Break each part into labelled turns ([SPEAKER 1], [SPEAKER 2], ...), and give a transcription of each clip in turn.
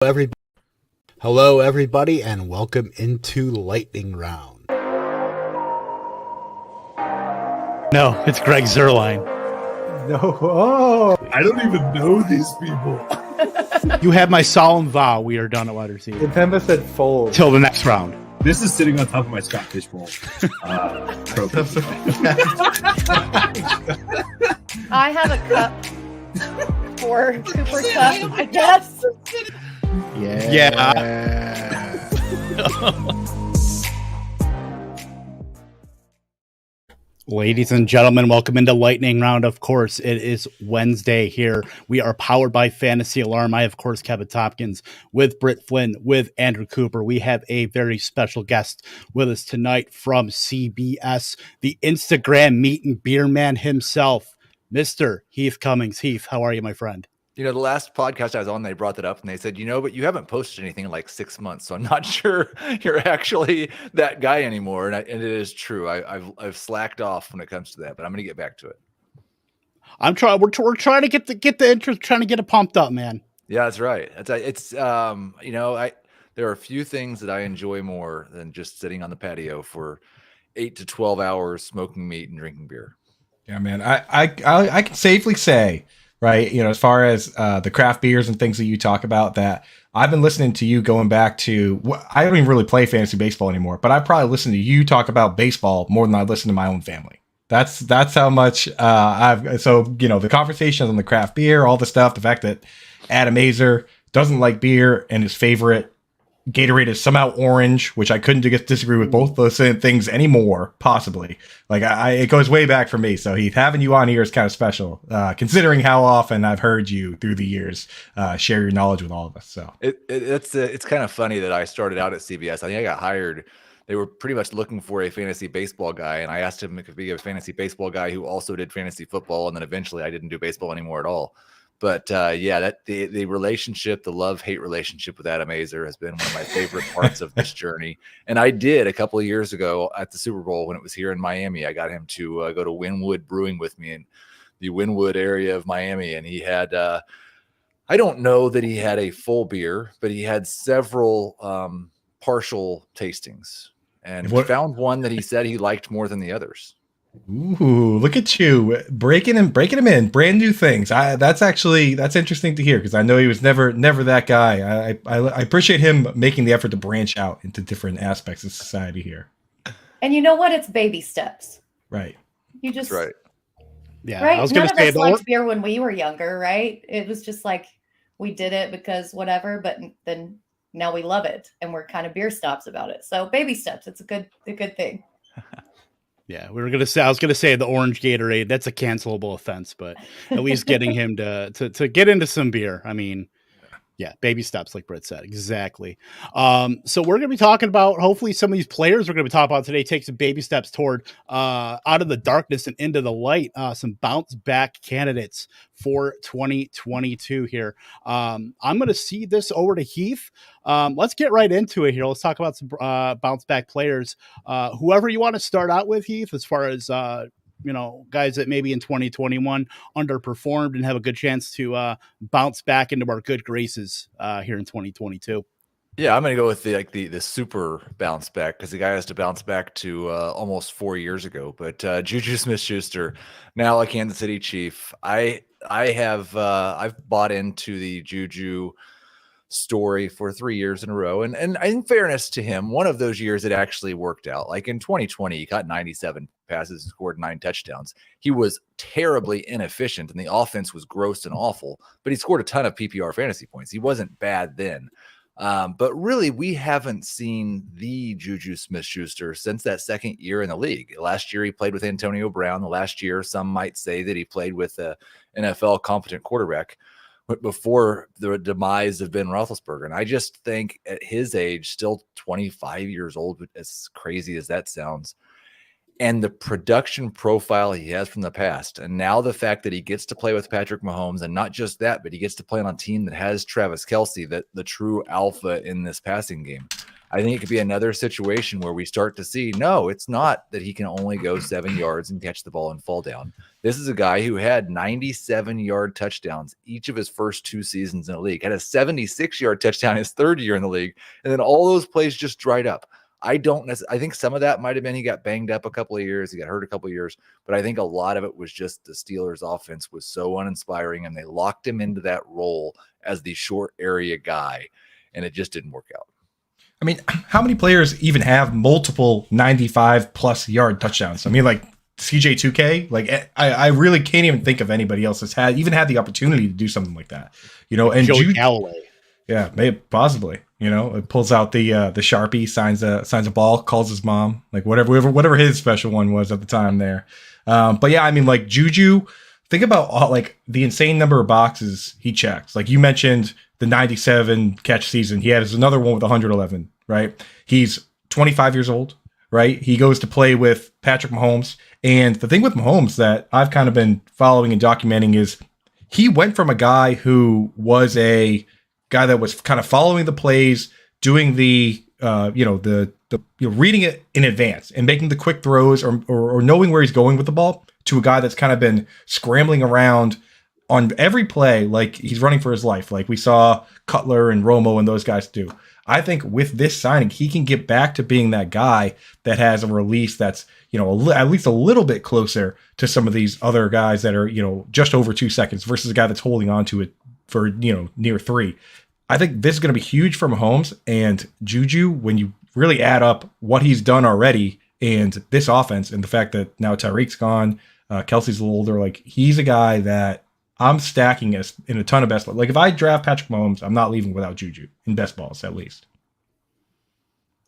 [SPEAKER 1] Everybody. Hello, everybody, and welcome into Lightning Round.
[SPEAKER 2] No, it's Greg Zerline.
[SPEAKER 3] No, oh,
[SPEAKER 4] I don't even know these people.
[SPEAKER 2] You have my solemn vow. We are done at wide receiver.
[SPEAKER 3] Pemba said fold.
[SPEAKER 2] Till the next round.
[SPEAKER 4] This is sitting on top of my Scott Fishbowl trophy.
[SPEAKER 5] I have a cup for Cooper Cup, I guess.
[SPEAKER 2] Yeah. Ladies and gentlemen, welcome into Lightning Round. Of course, it is Wednesday here. We are powered by Fantasy Alarm. I, of course, Kevin Tompkins with Britt Flinn, with Andrew Cooper. We have a very special guest with us tonight from CBS, the Instagram meat and beer man himself, Mr. Heath Cummings. Heath, how are you, my friend?
[SPEAKER 6] You know, the last podcast I was on, they brought that up and they said, but you haven't posted anything in like 6 months. So I'm not sure you're actually that guy anymore. And it is true. I've slacked off when it comes to that, but I'm going to get back to it.
[SPEAKER 2] I'm trying. We're trying to get the interest, trying to get it pumped up, man.
[SPEAKER 6] Yeah, that's right. It's there are a few things that I enjoy more than just sitting on the patio for 8 to 12 hours, smoking meat and drinking beer.
[SPEAKER 3] Yeah, man. I can safely say, right, as far as the craft beers and things that you talk about, that I've been listening to you going back to, I don't even really play fantasy baseball anymore, but I probably listen to you talk about baseball more than I listen to my own family. That's how much the conversations on the craft beer, all the stuff, the fact that Adam Azer doesn't like beer and his favorite Gatorade is somehow orange, which I couldn't disagree with both those things anymore, possibly. Like it goes way back for me. So Heath, having you on here is kind of special, considering how often I've heard you through the years share your knowledge with all of us. So
[SPEAKER 6] it's kind of funny that I started out at CBS. I think I got hired. They were pretty much looking for a fantasy baseball guy, and I asked him if he could be a fantasy baseball guy who also did fantasy football, and then eventually I didn't do baseball anymore at all. But the relationship, the love-hate relationship with Adam Azer has been one of my favorite parts of this journey. And I did a couple of years ago at the Super Bowl when it was here in Miami. I got him to go to Wynwood Brewing with me in the Wynwood area of Miami. And he had, I don't know that he had a full beer, but he had several partial tastings. And found one that he said he liked more than the others.
[SPEAKER 3] Ooh, look at you breaking him in brand new things. That's interesting to hear, because I know he was never that guy. I appreciate him making the effort to branch out into different aspects of society here. And
[SPEAKER 5] you know what? It's baby steps.
[SPEAKER 3] Right.
[SPEAKER 5] You just
[SPEAKER 6] right.
[SPEAKER 2] Yeah.
[SPEAKER 5] Right.
[SPEAKER 2] I was going to say
[SPEAKER 5] liked beer when we were younger, right? It was just like we did it because whatever, but then now we love it and we're kind of beer snobs about it. So baby steps. It's a good thing.
[SPEAKER 2] Yeah, I was gonna say the orange Gatorade. That's a cancelable offense, but at least getting him to get into some beer. I mean, yeah, baby steps, like Britt said, exactly. So we're gonna be talking about, hopefully some of these players we're gonna be talking about today take some baby steps toward out of the darkness and into the light. Some bounce back candidates for 2022 here. I'm gonna see this over to Heath. Let's get right into it here. Let's talk about some bounce back players. Whoever you want to start out with, Heath, as far as guys that maybe in 2021 underperformed and have a good chance to bounce back into our good graces here in 2022.
[SPEAKER 6] Yeah, I'm going to go with the super bounce back, because the guy has to bounce back to almost 4 years ago. But Juju Smith-Schuster, now a Kansas City Chief. I've bought into the Juju story for 3 years in a row. And in fairness to him, one of those years it actually worked out. Like in 2020, he caught 97 passes and scored 9 touchdowns. He was terribly inefficient and the offense was gross and awful, but he scored a ton of PPR fantasy points. He wasn't bad then. But really, we haven't seen the Juju Smith-Schuster since that second year in the league. Last year, he played with Antonio Brown. The last year, some might say that he played with an NFL competent quarterback before the demise of Ben Roethlisberger. And I just think at his age, still 25 years old, as crazy as that sounds, and the production profile he has from the past, and now the fact that he gets to play with Patrick Mahomes, and not just that, but he gets to play on a team that has Travis Kelce, the true alpha in this passing game. I think it could be another situation where we start to see, no, it's not that he can only go 7 yards and catch the ball and fall down. This is a guy who had 97-yard touchdowns each of his first 2 seasons in the league, had a 76-yard touchdown his 3rd year in the league, and then all those plays just dried up. I think some of that might have been he got banged up a couple of years, he got hurt a couple of years, but I think a lot of it was just the Steelers' offense was so uninspiring, and they locked him into that role as the short area guy, and it just didn't work out.
[SPEAKER 3] I mean, how many players even have multiple 95-plus yard touchdowns? I mean, like CJ2K, like I really can't even think of anybody else that's had the opportunity to do something like that, you know. And
[SPEAKER 2] Joey Galloway,
[SPEAKER 3] yeah, maybe possibly, you know, it pulls out the Sharpie, signs a ball, calls his mom, like whatever his special one was at the time there. But yeah, I mean, like Juju, think about like the insane number of boxes he checks. Like you mentioned, the 97 catch season, he has another one with 111, right? He's 25 years old, right? He goes to play with Patrick Mahomes. And the thing with Mahomes that I've kind of been following and documenting is he went from a guy who was a guy that was kind of following the plays, doing the reading it in advance and making the quick throws or knowing where he's going with the ball, to a guy that's kind of been scrambling around on every play, like he's running for his life, like we saw Cutler and Romo and those guys do. I think with this signing, he can get back to being that guy that has a release that's, you know, at least a little bit closer to some of these other guys that are, you know, just over 2 seconds versus a guy that's holding on to it for, you know, near 3. I think this is going to be huge for Mahomes and Juju when you really add up what he's done already and this offense and the fact that now Tyreek's gone, Kelsey's a little older. Like he's a guy that I'm stacking as in a ton of best balls. Like if I draft Patrick Mahomes, I'm not leaving without Juju in best balls at least.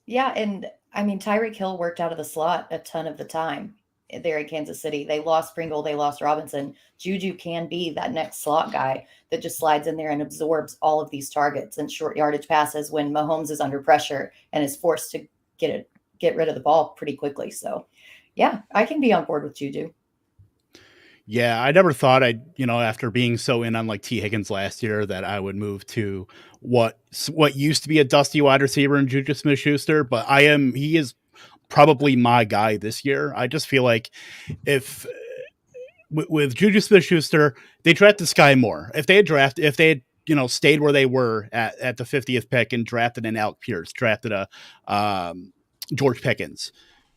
[SPEAKER 5] Yeah, and I mean Tyreek Hill worked out of the slot a ton of the time there in Kansas City. They lost Pringle, they lost Robinson. Juju can be that next slot guy that just slides in there and absorbs all of these targets and short yardage passes when Mahomes is under pressure and is forced to get rid of the ball pretty quickly. So yeah, I can be on board with Juju.
[SPEAKER 2] Yeah, I never thought after being so in on like T. Higgins last year that I would move to what used to be a dusty wide receiver in Juju Smith-Schuster, but he is probably my guy this year. I just feel like if with Juju Smith-Schuster, they drafted Sky Moore. If they had stayed where they were at the 50th pick and drafted an Alec Pierce, drafted a George Pickens,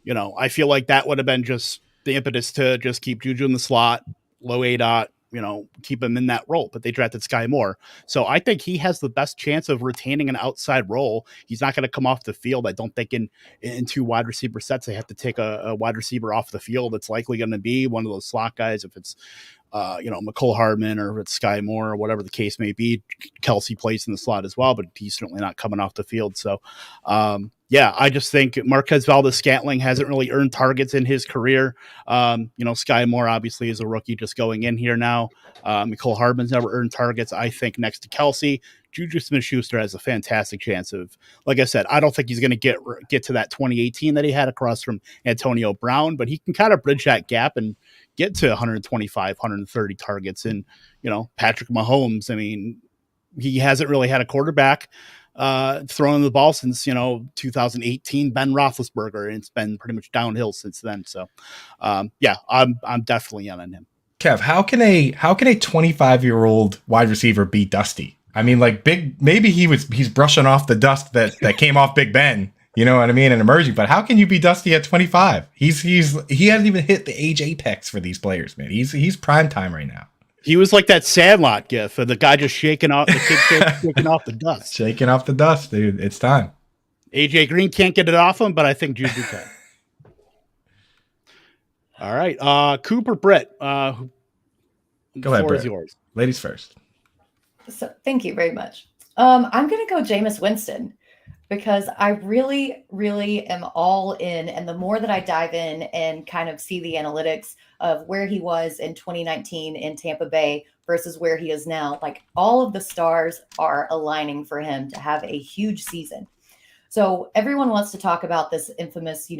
[SPEAKER 2] I feel like that would have been just the impetus to just keep Juju in the slot, low ADOT, keep him in that role. But they drafted Sky Moore. So I think he has the best chance of retaining an outside role. He's not going to come off the field. I don't think in 2 wide receiver sets, they have to take a wide receiver off the field. It's likely going to be one of those slot guys. If it's, Nicole Hardman or if it's Sky Moore or whatever the case may be. Kelsey plays in the slot as well, but he's certainly not coming off the field. So, I just think Marquez Valdes-Scantling hasn't really earned targets in his career. Sky Moore obviously is a rookie just going in here now. Nicole Hardman's never earned targets. I think next to Kelsey, Juju Smith-Schuster has a fantastic chance of, like I said, I don't think he's going to get to that 2018 that he had across from Antonio Brown, but he can kind of bridge that gap and get to 125, 130 targets. And, Patrick Mahomes, I mean, he hasn't really had a quarterback throwing the ball since 2018 Ben Roethlisberger, and it's been pretty much downhill since then. So I'm definitely in on him.
[SPEAKER 3] Kev, how can a 25-year-old wide receiver be dusty? I mean, like maybe he's brushing off the dust that came off Big Ben, you know what I mean, and emerging. But how can you be dusty at 25? He hasn't even hit the age apex for these players, man. He's prime time right now.
[SPEAKER 2] He was like that Sandlot gif of the guy just shaking off the dust.
[SPEAKER 3] Shaking off the dust, dude. It's time.
[SPEAKER 2] AJ Green can't get it off him, but I think Juju can. All right. Cooper Britt. Go
[SPEAKER 3] ahead, Britt.
[SPEAKER 2] Is yours.
[SPEAKER 3] Ladies first.
[SPEAKER 5] So thank you very much. I'm going to go Jameis Winston because I really, really am all in. And the more that I dive in and kind of see the analytics of where he was in 2019 in Tampa Bay versus where he is now, like all of the stars are aligning for him to have a huge season. So everyone wants to talk about this infamous,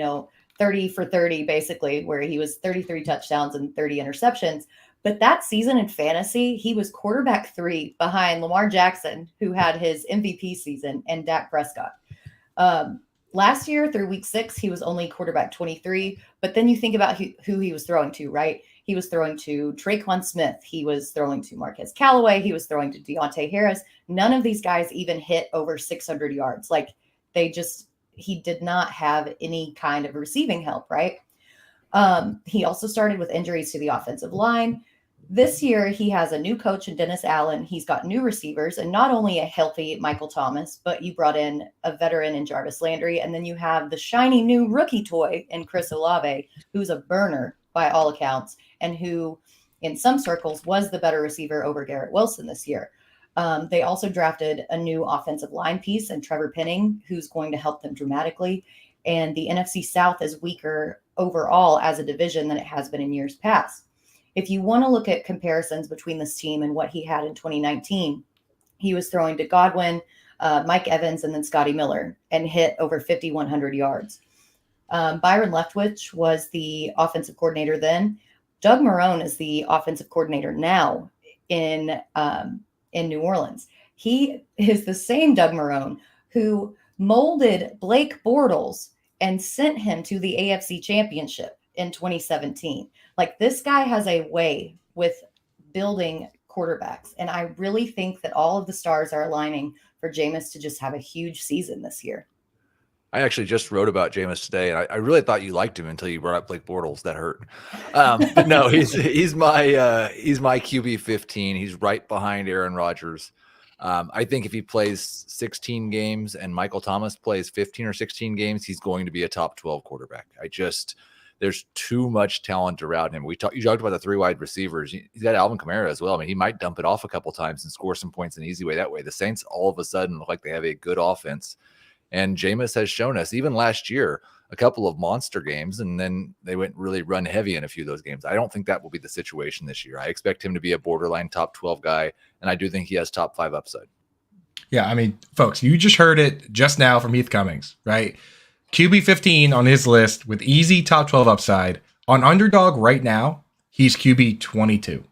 [SPEAKER 5] 30 for 30, basically, where he was 33 touchdowns and 30 interceptions. But that season in fantasy, he was quarterback 3 behind Lamar Jackson, who had his MVP season, and Dak Prescott. Last year through week 6, he was only quarterback 23. But then you think about who he was throwing to, right? He was throwing to Traquan Smith. He was throwing to Marquez Callaway. He was throwing to Deontay Harris. None of these guys even hit over 600 yards. Like he did not have any kind of receiving help, right? He also started with injuries to the offensive line. This year, he has a new coach in Dennis Allen. He's got new receivers and not only a healthy Michael Thomas, but you brought in a veteran in Jarvis Landry. And then you have the shiny new rookie toy in Chris Olavey, who's a burner by all accounts and who in some circles was the better receiver over Garrett Wilson this year. They also drafted a new offensive line piece and Trevor Penning, who's going to help them dramatically. And the NFC South is weaker overall as a division than it has been in years past. If you want to look at comparisons between this team and what he had in 2019, he was throwing to Godwin, Mike Evans, and then Scotty Miller and hit over 5,100 yards. Byron Leftwich was the offensive coordinator then. Doug Marrone is the offensive coordinator now in New Orleans. He is the same Doug Marrone who molded Blake Bortles and sent him to the AFC Championship in 2017. Like, this guy has a way with building quarterbacks. And I really think that all of the stars are aligning for Jameis to just have a huge season this year.
[SPEAKER 6] I actually just wrote about Jameis today, and I really thought you liked him until you brought up Blake Bortles. That hurt. But no, he's my QB 15. He's right behind Aaron Rodgers. I think if he plays 16 games and Michael Thomas plays 15 or 16 games, he's going to be a top 12 quarterback. There's too much talent around him. You talked about the 3 wide receivers. He's got Alvin Kamara as well. I mean, he might dump it off a couple times and score some points an easy way that way. The Saints all of a sudden look like they have a good offense. And Jameis has shown us, even last year, a couple of monster games, and then they went really run heavy in a few of those games. I don't think that will be the situation this year. I expect him to be a borderline top 12 guy, and I do think he has top 5 upside.
[SPEAKER 3] Yeah, I mean, folks, you just heard it just now from Heath Cummings, right? QB 15 on his list with easy top 12 upside. On Underdog right now, he's QB 22.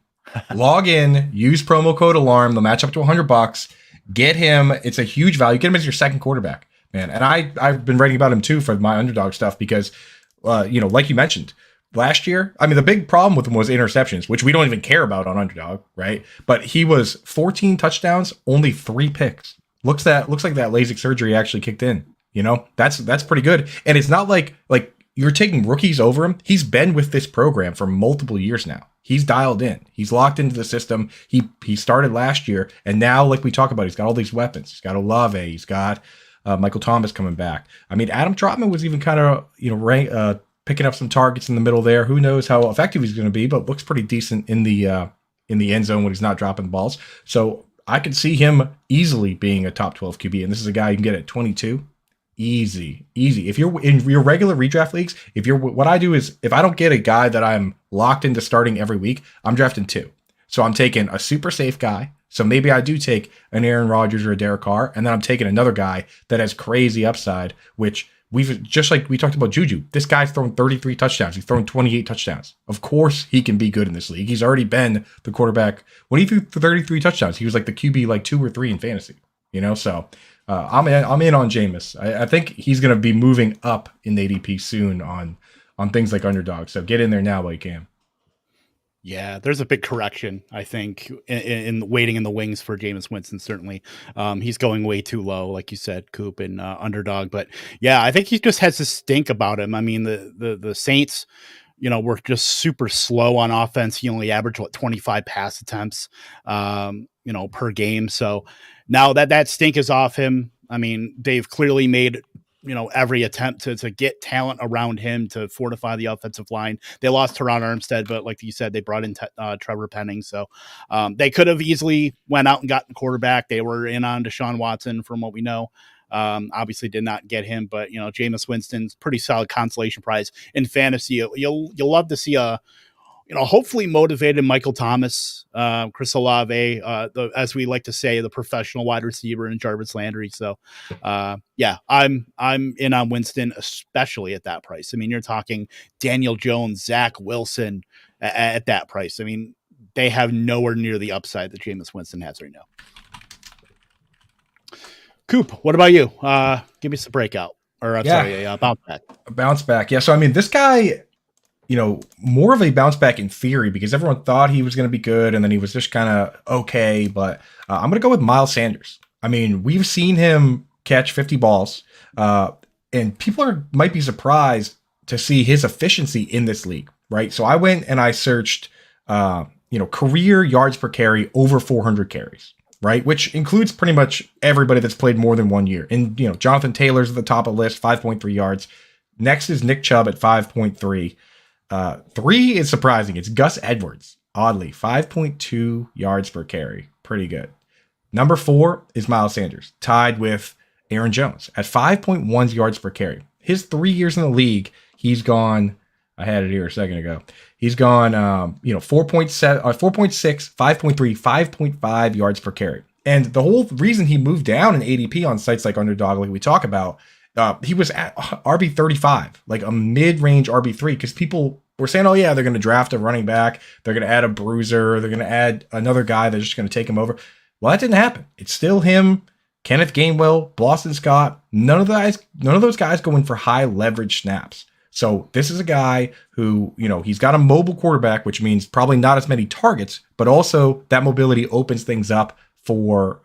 [SPEAKER 3] Log in, use promo code ALARM. They'll match up to $100. Get him. It's a huge value. Get him as your second quarterback, man. And I've been writing about him too for my Underdog stuff because, like you mentioned, last year, I mean, the big problem with him was interceptions, which we don't even care about on Underdog, right? But he was 14 touchdowns, only 3 picks. Looks like that LASIK surgery actually kicked in. That's pretty good. And it's not like you're taking rookies over him. He's been with this program for multiple years now. He's dialed in. He's locked into the system. He started last year, and now, like we talk about, he's got all these weapons. He's got Olavey. He's got Michael Thomas coming back. I mean, Adam Trotman was even kind of picking up some targets in the middle there. Who knows how effective he's going to be, but looks pretty decent in the end zone when he's not dropping balls. So I could see him easily being a top 12 QB, and this is a guy you can get at 22. Easy. If you're in your regular redraft leagues, what I do is if I don't get a guy that I'm locked into starting every week, I'm drafting 2. So I'm taking a super safe guy. So maybe I do take an Aaron Rodgers or a Derek Carr, and then I'm taking another guy that has crazy upside, which just like we talked about Juju. This guy's thrown 33 touchdowns. He's thrown 28 touchdowns. Of course he can be good in this league. He's already been the quarterback. When he threw 33 touchdowns, he was like the QB 2 or 3 in fantasy. So I'm in on Jameis. I think he's going to be moving up in the ADP soon on things like Underdog. So get in there now while you can.
[SPEAKER 2] Yeah, there's a big correction, I think, in waiting in the wings for Jameis Winston. Certainly, he's going way too low, like you said, Coop and Underdog. But yeah, I think he just has this stink about him. I mean, the Saints, were just super slow on offense. He only averaged 25 pass attempts, per game. So now that stink is off him. I mean, they've clearly made every attempt to get talent around him to fortify the offensive line. They lost Teron Armstead, but like you said, they brought in Trevor Penning. So they could have easily went out and gotten quarterback. They were in on Deshaun Watson from what we know. Obviously did not get him, but Jameis Winston's pretty solid consolation prize in fantasy. You'll love to see a hopefully motivated Michael Thomas, Chris Olave, as we like to say, the professional wide receiver in Jarvis Landry. So, yeah, I'm in on Winston, especially at that price. I mean, you're talking Daniel Jones, Zach Wilson at that price. I mean, they have nowhere near the upside that Jameis Winston has right now. Coop, what about you? Give me some breakout, or I'm sorry, a bounce back.
[SPEAKER 3] A bounce back. Yeah. So, I mean, this guy, more of a bounce back in theory because everyone thought he was going to be good and then he was just kind of okay. But I'm going to go with Miles Sanders. I mean, we've seen him catch 50 balls, and people might be surprised to see his efficiency in this league, right? So I went and I searched, career yards per carry over 400 carries, right? Which includes pretty much everybody that's played more than 1 year. And, Jonathan Taylor's at the top of the list, 5.3 yards. Next is Nick Chubb at 5.3. 3 is surprising. It's Gus Edwards, oddly, 5.2 yards per carry. Pretty good. Number 4 is Miles Sanders, tied with Aaron Jones at 5.1 yards per carry. His 3 years in the league, he's gone, I had it here a second ago. He's gone, 4.7, 4.6, 5.3, 5.5 yards per carry. And the whole reason he moved down in ADP on sites like Underdog, like we talk about, he was at RB 35, like a mid-range RB3, because people were saying, oh yeah, they're going to draft a running back. They're going to add a bruiser. They're going to add another guy that's just going to take him over. Well, that didn't happen. It's still him, Kenneth Gainwell, Boston Scott. None of those guys go in for high leverage snaps. So this is a guy who, he's got a mobile quarterback, which means probably not as many targets, but also that mobility opens things up for,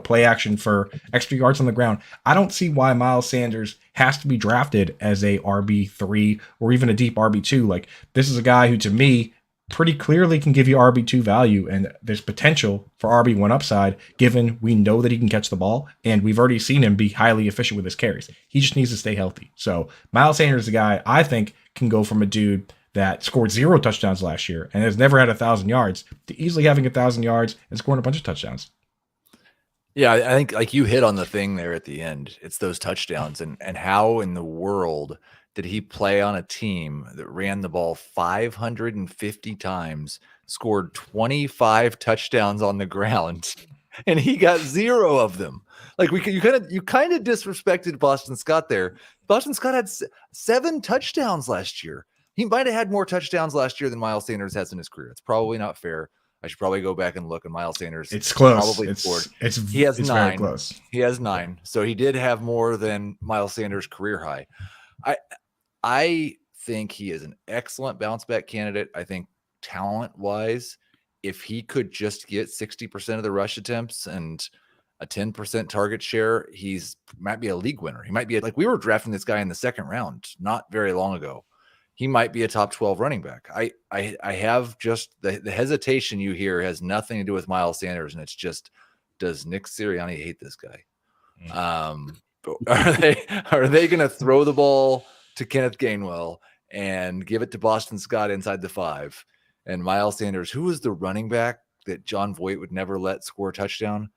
[SPEAKER 3] play action for extra yards on the ground. I don't see why Miles Sanders has to be drafted as a RB3 or even a deep RB2. Like, this is a guy who, to me, pretty clearly can give you RB2 value, and there's potential for RB1 upside, given we know that he can catch the ball, and we've already seen him be highly efficient with his carries. He just needs to stay healthy. So Miles Sanders is a guy I think can go from a dude that scored 0 touchdowns last year and has never had 1,000 yards to easily having 1,000 yards and scoring a bunch of touchdowns.
[SPEAKER 6] Yeah, I think like you hit on the thing there at the end. It's those touchdowns, and how in the world did he play on a team that ran the ball 550 times, scored 25 touchdowns on the ground, and he got 0 of them? Like, you kind of disrespected Boston Scott there. Boston Scott had 7 touchdowns last year. He might have had more touchdowns last year than Miles Sanders has in his career. It's probably not fair. I should probably go back and look. And Miles Sanders,
[SPEAKER 3] it's close.
[SPEAKER 6] Probably scored.
[SPEAKER 3] He has 9.
[SPEAKER 6] Very
[SPEAKER 3] close.
[SPEAKER 6] He has 9. So he did have more than Miles Sanders' career high. I think he is an excellent bounce back candidate. I think talent wise, if he could just get 60% of the rush attempts and a 10% target share, might be a league winner. He might be like, we were drafting this guy in the 2nd round not very long ago. He might be a top 12 running back. I have just the hesitation you hear has nothing to do with Miles Sanders, and it's just, does Nick Sirianni hate this guy? Are they going to throw the ball to Kenneth Gainwell and give it to Boston Scott inside the 5? And Miles Sanders, who was the running back that John Voight would never let score a touchdown?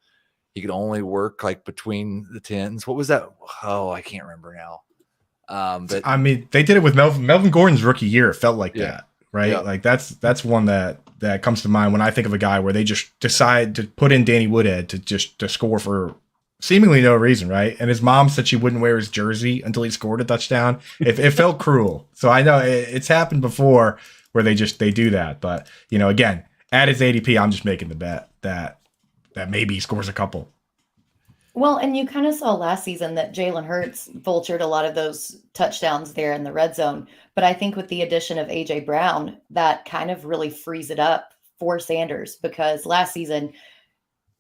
[SPEAKER 6] He could only work like between the 10s. What was that? Oh, I can't remember now. But
[SPEAKER 3] I mean, they did it with Melvin Gordon's rookie year. It felt like that, right? Yeah. Like that's one that comes to mind when I think of a guy where they just decide to put in Danny Woodhead to score for seemingly no reason, right? And his mom said she wouldn't wear his jersey until he scored a touchdown. It felt cruel. So I know it's happened before where they do that. But again, at his ADP, I'm just making the bet that maybe he scores a couple.
[SPEAKER 5] Well, and you kind of saw last season that Jalen Hurts vultured a lot of those touchdowns there in the red zone. But I think with the addition of A.J. Brown, that kind of really frees it up for Sanders, because last season,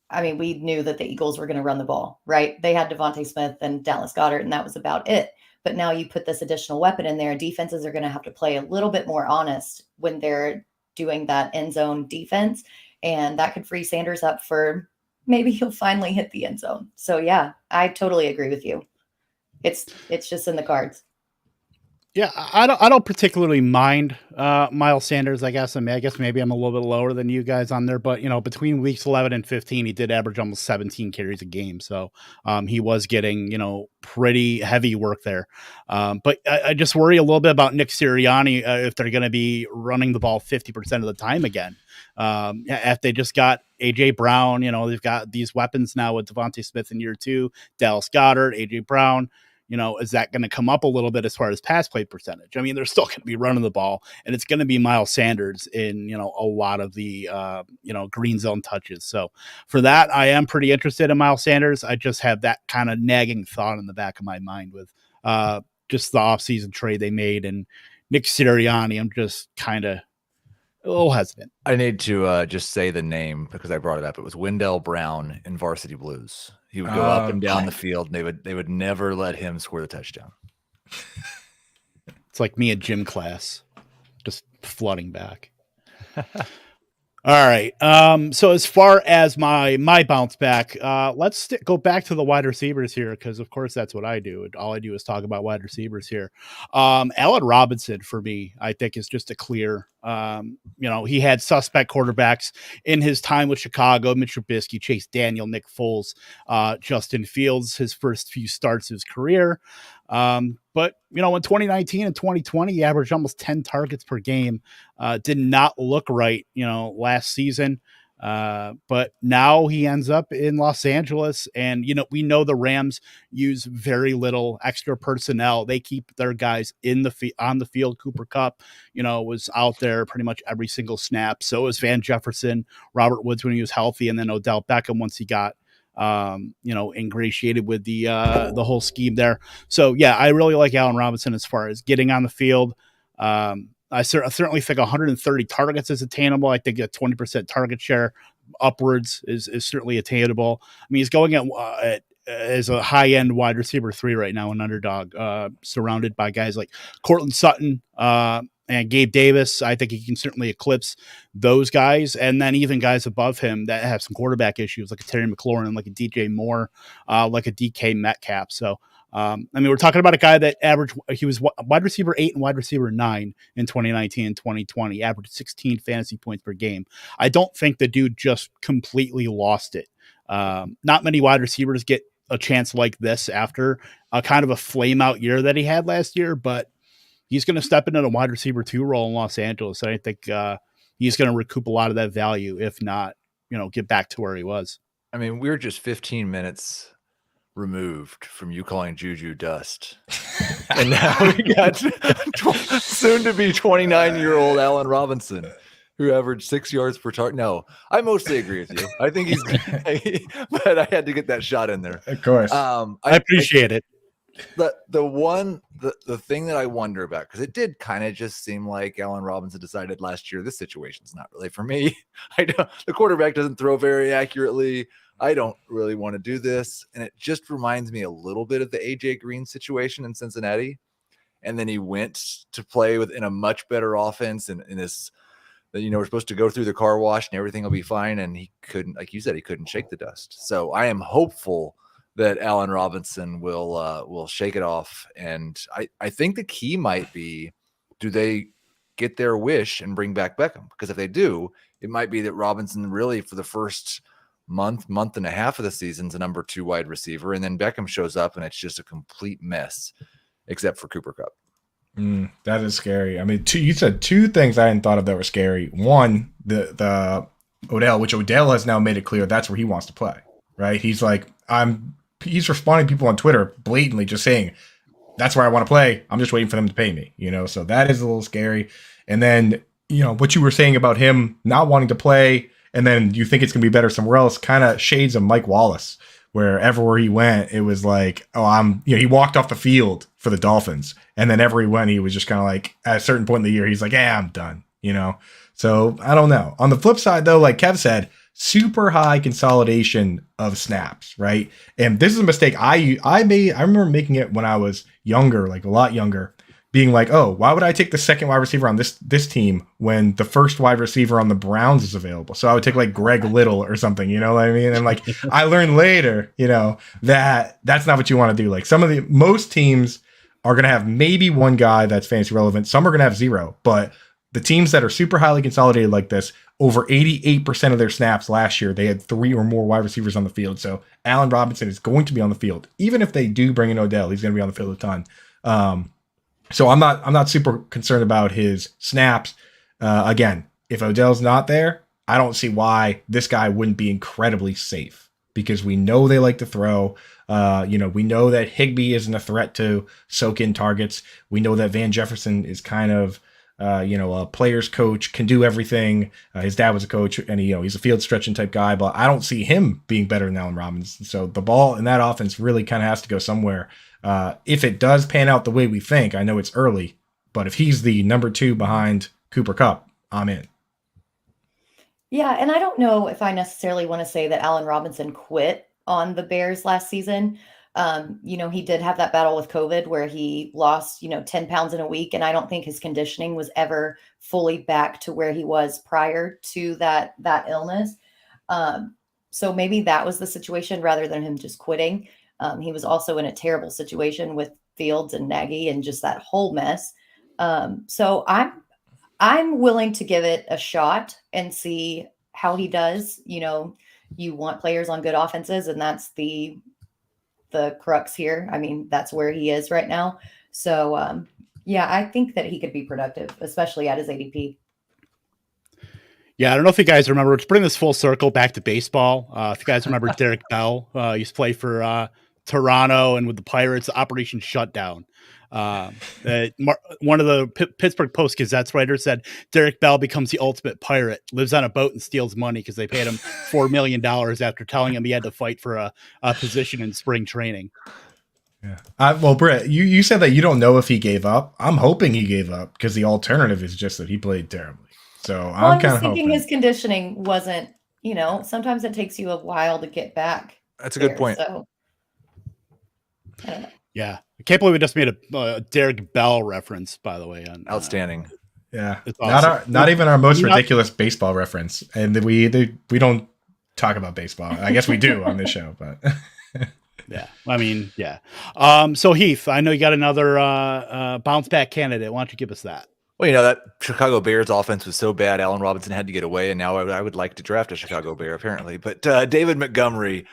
[SPEAKER 5] I mean, we knew that the Eagles were going to run the ball, right? They had Devontae Smith and Dallas Goedert, and that was about it. But now you put this additional weapon in there, and defenses are going to have to play a little bit more honest when they're doing that end zone defense. And that could free Sanders up for maybe he'll finally hit the end zone. So yeah, I totally agree with you. It's just in the cards.
[SPEAKER 2] Yeah, I don't particularly mind Miles Sanders. I guess maybe I'm a little bit lower than you guys on there, but between weeks 11 and 15, he did average almost 17 carries a game, so he was getting pretty heavy work there. But I just worry a little bit about Nick Sirianni if they're going to be running the ball 50% of the time again. If they just got AJ Brown, they've got these weapons now with Devontae Smith in year 2, Dallas Goedert, AJ Brown. is that going to come up a little bit as far as pass play percentage? I mean, they're still going to be running the ball, and it's going to be Miles Sanders in, a lot of the, green zone touches. So for that, I am pretty interested in Miles Sanders. I just have that kind of nagging thought in the back of my mind with just the offseason trade they made and Nick Sirianni. I'm just kind of a little hesitant.
[SPEAKER 6] I need to just say the name because I brought it up. It was Wendell Brown in Varsity Blues. He would go up and down the field, and they would never let him score the touchdown.
[SPEAKER 2] It's like me at gym class, just flooding back. All right. So as far as my bounce back, let's go back to the wide receivers here, because of course that's what I do. All I do is talk about wide receivers here. Allen Robinson for me, I think, is just a clear. He had suspect quarterbacks in his time with Chicago: Mitch Trubisky, Chase Daniel, Nick Foles, Justin Fields, his first few starts of his career. But in 2019 and 2020, he averaged almost 10 targets per game. Did not look right, last season. But now he ends up in Los Angeles, and we know the Rams use very little extra personnel. They keep their guys on the field. Cooper Kupp, was out there pretty much every single snap. So was Van Jefferson, Robert Woods when he was healthy, and then Odell Beckham once he got ingratiated with the whole scheme there. So yeah, I really like Allen Robinson as far as getting on the field. I certainly think 130 targets is attainable. I think a 20% target share upwards is certainly attainable. I mean, he's going at as a high-end wide receiver 3 right now, an underdog, surrounded by guys like Courtland Sutton and Gabe Davis. I think he can certainly eclipse those guys, and then even guys above him that have some quarterback issues, like a Terry McLaurin, like a DJ Moore, like a DK Metcalf. So, we're talking about a guy that he was wide receiver 8 and wide receiver 9 in 2019 and 2020, averaged 16 fantasy points per game. I don't think the dude just completely lost it. Not many wide receivers get a chance like this after a kind of a flame out year that he had last year, but he's going to step into a wide receiver 2 role in Los Angeles. And I think he's going to recoup a lot of that value, if not, get back to where he was.
[SPEAKER 6] I mean, we're just 15 minutes removed from you calling Juju dust. And now we got soon to be 29-year-old Allen Robinson, who averaged 6 yards per target. No, I mostly agree with you. I think but I had to get that shot in there.
[SPEAKER 3] Of course.
[SPEAKER 2] I appreciate it.
[SPEAKER 6] The thing that I wonder about, because it did kind of just seem like Allen Robinson decided last year, this situation's not really for me. The quarterback doesn't throw very accurately. I don't really want to do this. And it just reminds me a little bit of the AJ Green situation in Cincinnati. And then he went to play in a much better offense and in this, we're supposed to go through the car wash and everything will be fine. And he couldn't, like you said, he couldn't shake the dust. So I am hopeful that Allen Robinson will shake it off. And I think the key might be, do they get their wish and bring back Beckham? Because if they do, it might be that Robinson really for the first month and a half of the season's a number 2 wide receiver. And then Beckham shows up and it's just a complete mess, except for Cooper Kupp.
[SPEAKER 3] That is scary. I mean, you said 2 things I hadn't thought of that were scary. One, the Odell, which Odell has now made it clear that's where he wants to play, right? He's like, he's responding to people on Twitter blatantly just saying, that's where I want to play. I'm just waiting for them to pay me, so that is a little scary. And then, what you were saying about him not wanting to play, and then you think it's going to be better somewhere else, kind of shades of Mike Wallace, where everywhere he went, it was like, he walked off the field for the Dolphins. And then everywhere he went, he was just kind of like, at a certain point in the year, he's like, yeah, I'm done, So I don't know. On the flip side, though, like Kev said, super high consolidation of snaps, right? And this is a mistake I remember making it when I was younger, like a lot younger, being like, oh, why would I take the second wide receiver on this team when the first wide receiver on the Browns is available? So I would take like Greg Little or something, you know what I mean? And like I learned later, that that's not what you want to do. Like most teams are going to have maybe one guy that's fantasy relevant. Some are going to have 0, but the teams that are super highly consolidated like this, over 88% of their snaps last year, they had 3 or more wide receivers on the field. So Allen Robinson is going to be on the field. Even if they do bring in Odell, he's going to be on the field a ton. So I'm not super concerned about his snaps. Again, if Odell's not there, I don't see why this guy wouldn't be incredibly safe. because we know they like to throw. We know that Higbee isn't a threat to soak in targets. We know that Van Jefferson is kind of, a player's coach, can do everything. His dad was a coach, and he's a field stretching type guy, but I don't see him being better than Allen Robinson. So the ball in that offense really kind of has to go somewhere. If it does pan out the way we think, I know it's early, but if he's the number 2 behind Cooper Kupp, I'm in.
[SPEAKER 5] Yeah, and I don't know if I necessarily want to say that Allen Robinson quit on the Bears last season. He did have that battle with COVID where he lost, 10 pounds in a week. And I don't think his conditioning was ever fully back to where he was prior to that illness. So maybe that was the situation rather than him just quitting. He was also in a terrible situation with Fields and Nagy and just that whole mess. So I'm willing to give it a shot and see how he does. You want players on good offenses, and that's the crux here. I mean, that's where he is right now. So, I think that he could be productive, especially at his ADP.
[SPEAKER 2] Yeah, I don't know if you guys remember, let's bring this full circle back to baseball. If you guys remember Derek Bell, used to play for Toronto and with the Pirates, Operation Shutdown. One of the Pittsburgh Post-Gazette's writers said Derek Bell becomes the ultimate pirate, lives on a boat and steals money because they paid him $4 million after telling him he had to fight for a position in spring training.
[SPEAKER 3] Yeah. Well, Britt, you said that you don't know if he gave up. I'm hoping he gave up because the alternative is just that he played terribly. So I'm kind of
[SPEAKER 5] thinking his conditioning wasn't, sometimes it takes you a while to get back.
[SPEAKER 6] That's a good point.
[SPEAKER 5] So, I don't know.
[SPEAKER 2] Yeah. I can't believe we just made a Derek Bell reference, by the way.
[SPEAKER 6] Outstanding.
[SPEAKER 3] Yeah.
[SPEAKER 2] Awesome.
[SPEAKER 3] Not even our most ridiculous baseball reference. And we don't talk about baseball. I guess we do on this show, but
[SPEAKER 2] yeah. I mean, yeah. So Heath, I know you got another bounce back candidate. Why don't you give us that?
[SPEAKER 6] Well, that Chicago Bears offense was so bad, Allen Robinson had to get away, and now I would like to draft a Chicago Bear, apparently. But David Montgomery,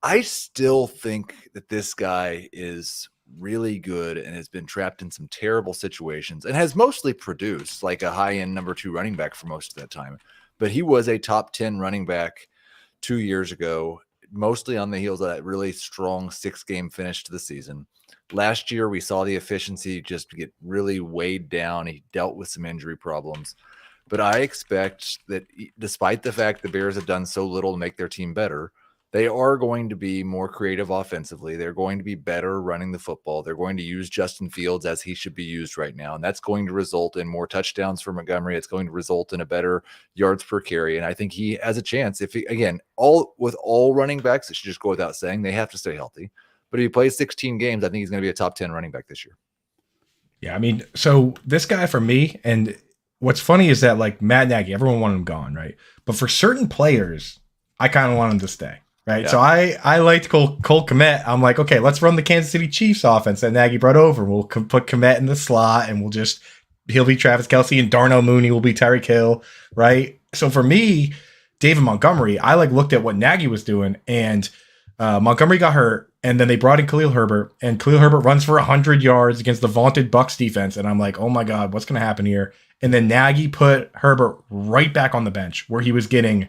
[SPEAKER 6] I still think that this guy is really good and has been trapped in some terrible situations and has mostly produced like a high-end number 2 running back for most of that time. But he was a top 10 running back 2 years ago, mostly on the heels of that really strong 6-game finish to the season. Last year, we saw the efficiency just get really weighed down. He dealt with some injury problems. But I expect that despite the fact the Bears have done so little to make their team better, they are going to be more creative offensively. They're going to be better running the football. They're going to use Justin Fields as he should be used right now. And that's going to result in more touchdowns for Montgomery. It's going to result in a better yards per carry. And I think he has a chance. If he, again, all running backs, it should just go without saying, they have to stay healthy. But if he plays 16 games, I think he's going to be a top 10 running back this year.
[SPEAKER 3] Yeah, I mean, so this guy for me, and what's funny is that like Matt Nagy, everyone wanted him gone, right? But for certain players, I kind of want him to stay. Right. Yeah. So I liked Cole Kmet. I'm like, okay, let's run the Kansas City Chiefs offense that Nagy brought over. We'll put Kmet in the slot and he'll be Travis Kelce and Darnell Mooney will be Tyreek Hill. Right. So for me, David Montgomery, I looked at what Nagy was doing, and Montgomery got hurt, and then they brought in Khalil Herbert, and Khalil Herbert runs for 100 yards against the vaunted Bucs defense. And I'm like, oh my God, what's going to happen here? And then Nagy put Herbert right back on the bench where he was getting,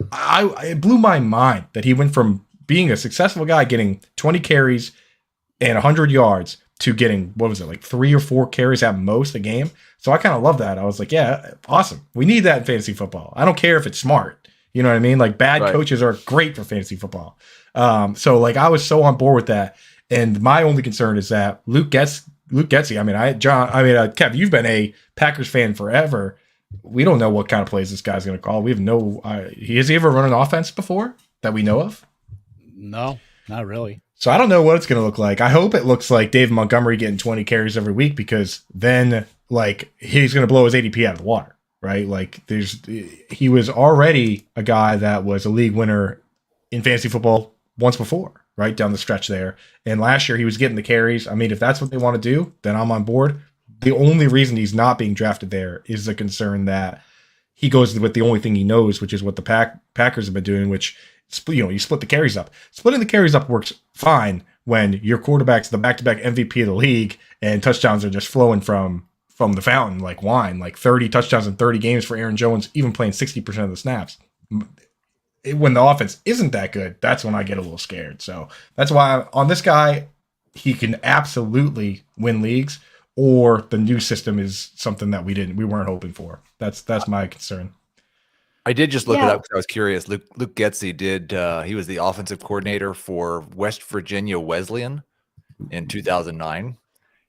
[SPEAKER 3] it blew my mind that he went from being a successful guy getting 20 carries and 100 yards to getting, 3 or 4 carries at most a game. So I kind of love that. I was like, yeah, awesome. We need that in fantasy football. I don't care if it's smart. You know what I mean? Like bad coaches are great for fantasy football. So I was so on board with that. And my only concern is that Luke Getsy. Kev, you've been a Packers fan forever. We don't know what kind of plays this guy's going to call. We have no. Has he ever run an offense before that we know of?
[SPEAKER 2] No, not really.
[SPEAKER 3] So I don't know what it's going to look like. I hope it looks like David Montgomery getting 20 carries every week, because then he's going to blow his ADP out of the water, right? He was already a guy that was a league winner in fantasy football once before, right down the stretch there. And last year he was getting the carries. I mean, if that's what they want to do, then I'm on board. The only reason he's not being drafted there is the concern that he goes with the only thing he knows, which is what the Packers have been doing, which, you split the carries up. Splitting the carries up works fine when your quarterback's the back-to-back MVP of the league and touchdowns are just flowing from the fountain like wine, like 30 touchdowns in 30 games for Aaron Jones, even playing 60% of the snaps. when the offense isn't that good, that's when I get a little scared. So that's why on this guy, he can absolutely win leagues, or the new system is something that we weren't hoping for. That's my concern.
[SPEAKER 6] I did just look it up because I was curious. Luke Getsy he was the offensive coordinator for West Virginia Wesleyan in 2009.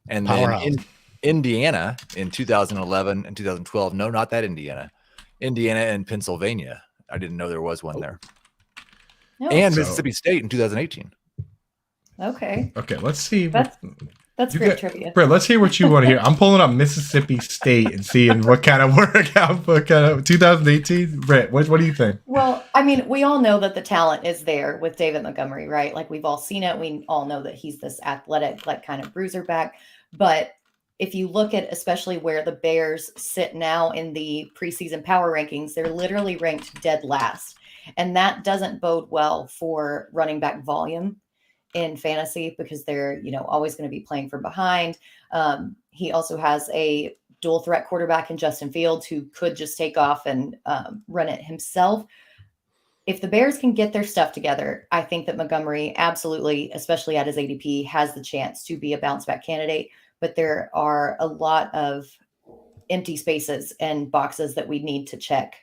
[SPEAKER 6] And then in Indiana in 2011 and 2012. No, not that Indiana. Indiana and Pennsylvania. I didn't know there was one there. No. And Mississippi State in 2018.
[SPEAKER 5] Okay.
[SPEAKER 3] Okay, let's see.
[SPEAKER 5] That's great trivia.
[SPEAKER 3] Brett, let's hear what you want to hear. I'm pulling up Mississippi State and seeing what kind of workout, what kind of 2018. Brett, what do you think?
[SPEAKER 5] Well, I mean, we all know that the talent is there with David Montgomery, right? Like we've all seen it. We all know that he's this athletic, like kind of bruiser back. But if you look at especially where the Bears sit now in the preseason power rankings, they're literally ranked dead last. And that doesn't bode well for running back volume in fantasy because they're, always going to be playing from behind. He also has a dual threat quarterback in Justin Fields who could just take off and run it himself. If the Bears can get their stuff together, I think that Montgomery absolutely, especially at his ADP, has the chance to be a bounce back candidate. But there are a lot of empty spaces and boxes that we need to check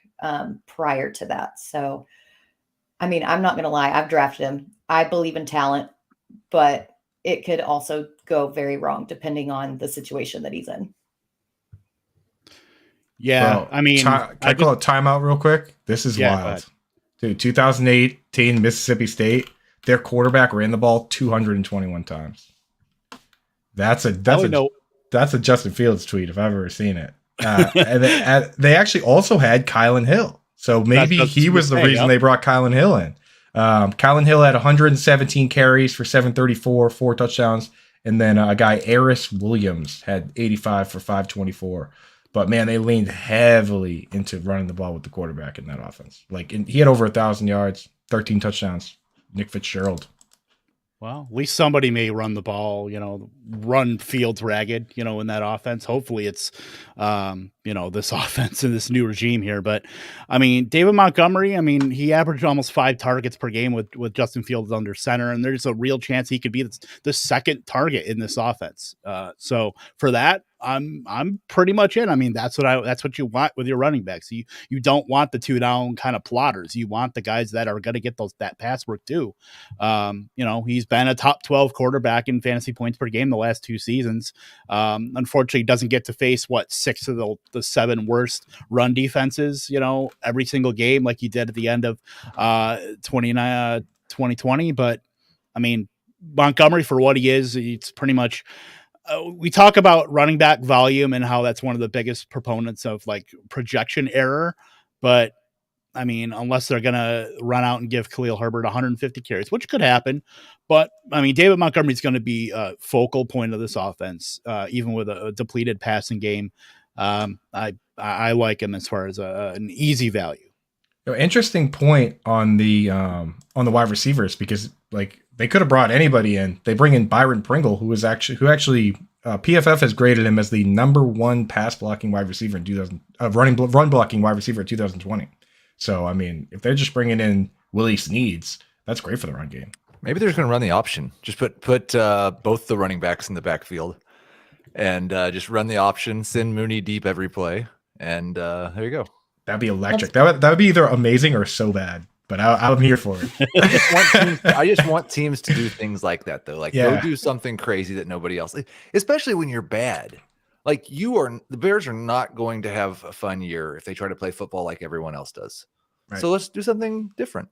[SPEAKER 5] prior to that. So, I mean, I'm not going to lie. I've drafted him. I believe in talent, but it could also go very wrong depending on the situation that he's in.
[SPEAKER 2] Yeah,
[SPEAKER 3] Bro,
[SPEAKER 2] I mean,
[SPEAKER 3] can I call it timeout real quick? This is wild. Dude, 2018 Mississippi State, their quarterback ran the ball 221 times. That's a Justin Fields tweet if I've ever seen it. And they actually also had Kylan Hill. So maybe he was the reason they brought Kylan Hill in. Kylan Hill had 117 carries for 734, 4 touchdowns. And then a guy, Aris Williams, had 85 for 524. But, man, they leaned heavily into running the ball with the quarterback in that offense. He had over 1,000 yards, 13 touchdowns. Nick Fitzgerald.
[SPEAKER 2] Well, at least somebody may run the ball, run Fields ragged, in that offense. Hopefully it's, this offense in this new regime here. But, I mean, David Montgomery, he averaged almost 5 targets per game with Justin Fields under center, and there's a real chance he could be the second target in this offense. So for that, I'm pretty much in. I mean, that's what you want with your running backs. You don't want the 2-down kind of plotters. You want the guys that are going to get that pass work too. He's been a top 12 quarterback in fantasy points per game the last 2 seasons. Unfortunately, doesn't get to face 6 of the 7 worst run defenses, every single game like he did at the end of 2020. But I mean, Montgomery for what he is, it's pretty much. We talk about running back volume and how that's one of the biggest proponents of projection error. But I mean, unless they're going to run out and give Khalil Herbert 150 carries, which could happen. But I mean, David Montgomery is going to be a focal point of this offense, even with a depleted passing game. I like him as far as an easy value.
[SPEAKER 3] Interesting point on the wide receivers, because they could have brought anybody in. They bring in Byron Pringle, who actually PFF has graded him as the number 1 pass blocking wide receiver in run blocking wide receiver in 2020. So I mean, if they're just bringing in Willie Sneads, that's great for the run game.
[SPEAKER 6] Maybe they're going to run the option. Just put both the running backs in the backfield, and just run the option. Send Mooney deep every play, and there you go.
[SPEAKER 3] That'd be electric. That would be either amazing or so bad. But I'm here for it.
[SPEAKER 6] I just want teams to do things like that, though. Go do something crazy that nobody else, especially when you're bad. The Bears are not going to have a fun year if they try to play football like everyone else does. Right. So let's do something different.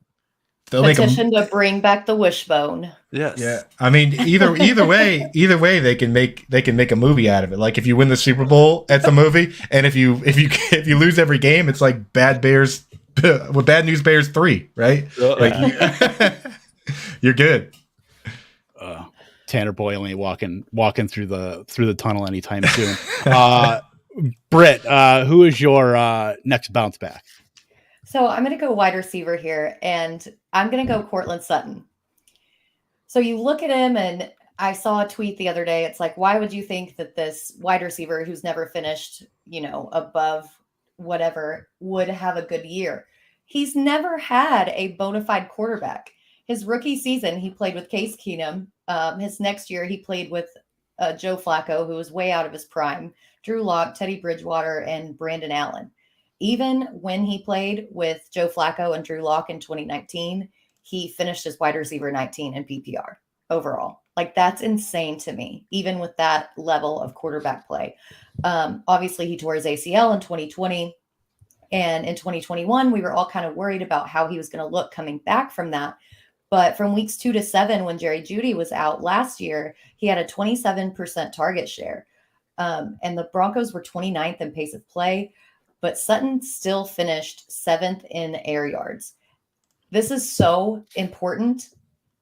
[SPEAKER 5] Petition to bring back the wishbone.
[SPEAKER 6] Yes.
[SPEAKER 3] Yeah. I mean, either way, they can make a movie out of it. Like if you win the Super Bowl, it's a movie, and if you lose every game, it's like Bad Bears. With Bad News Bears 3, right? You're good.
[SPEAKER 2] Tanner Boyle ain't walking through the tunnel anytime soon. Britt, who is your next bounce back?
[SPEAKER 5] So I'm going to go wide receiver here, and I'm going to go Courtlin Sutton. So you look at him, and I saw a tweet the other day. It's like, why would you think that this wide receiver who's never finished, above whatever would have a good year? He's never had a bona fide quarterback. His rookie season, he played with Case Keenum. His next year, he played with Joe Flacco, who was way out of his prime, Drew Lock, Teddy Bridgewater, and Brandon Allen. Even when he played with Joe Flacco and Drew Lock in 2019, he finished as wide receiver 19 in PPR overall. Like, that's insane to me, even with that level of quarterback play. Obviously, he tore his ACL in 2020. And in 2021, we were all kind of worried about how he was going to look coming back from that. But from weeks 2 to 7, when Jerry Jeudy was out last year, he had a 27% target share. And the Broncos were 29th in pace of play, but Sutton still finished 7th in air yards. This is so important